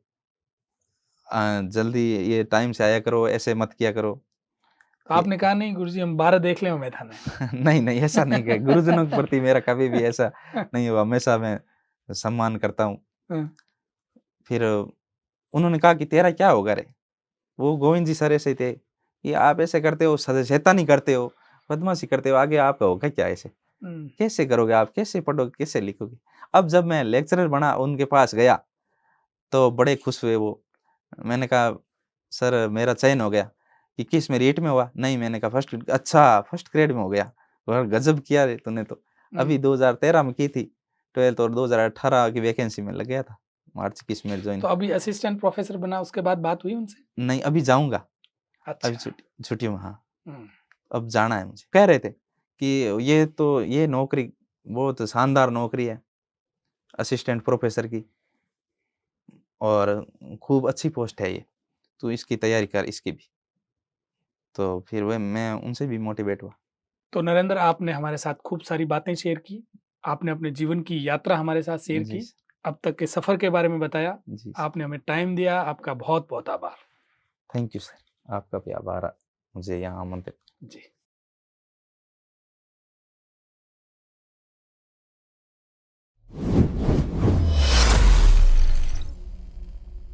Speaker 1: जल्दी ये टाइम से आया करो, ऐसे मत किया करो।
Speaker 2: तो
Speaker 1: कि
Speaker 2: आपने कहा नहीं गुरुजी हम 12 देख लें मैदान में?
Speaker 1: नहीं, नहीं ऐसा नहीं किया। गुरुजनों के प्रति मेरा कभी भी ऐसा नहीं हुआ, हमेशा मैं सम्मान करता हूँ।
Speaker 2: हाँ,
Speaker 1: फिर उन्होंने कहा कि तेरा क्या होगा रे? वो गोविंद जी सर ऐसे ही थे कि आप ऐसे करते हो, शैतानी करते हो, बदमाशी करते हो, आगे आपका होगा क्या ऐसे?
Speaker 2: हुँ,
Speaker 1: कैसे करोगे आप? कैसे पढ़ोगे? कैसे लिखोगे? अब जब मैं लेक्चरर बना, उनके पास गया, तो बड़े खुश हुए वो। मैंने कहा, "सर मेरा चयन हो गया।" कि किस में रीट में हुआ? नहीं, मैंने कहा फर्स्ट अच्छा फर्स्ट ग्रेड में हो गया। और गज़ब किया रे तूने तो।
Speaker 2: हुँ।
Speaker 1: अभी 2013 में की थी 12th और 2018 की वैकेंसी में लग गया था। मार्च 21 में जॉइन
Speaker 2: तो अभी असिस्टेंट प्रोफ़ेसर बना उसके बाद बात हुई उनसे?
Speaker 1: नहीं, अभी जाऊँगा। अभी
Speaker 2: अच्छा।
Speaker 1: छुट्टियों में हाँ,
Speaker 2: हुँ,
Speaker 1: अब जाना है मुझे। कह रहे थे कि ये नौकरी बहुत शानदार नौकरी है, असिस्टेंट प्रोफ़ेसर की और खूब अच्छी पोस्ट है ये। तू इसकी तैयारी कर इसकी भी। तो फिर वही मैं उनसे भी मोटिवेट हुआ।
Speaker 2: तो नरेंद्र आपने हमारे साथ खूब सारी बातें शेयर की। आपने अपने जीवन की यात्रा हमारे साथ शेयर
Speaker 1: जी,
Speaker 2: की। अब तक के सफ़र के बारे में बताया।
Speaker 1: जी।
Speaker 2: आपने हमें टाइम दिया, आपका बहुत-बहुत आभार।
Speaker 1: Thank you sir. आपका भी आभार मुझे यहाँ आमंत्रित
Speaker 2: जी।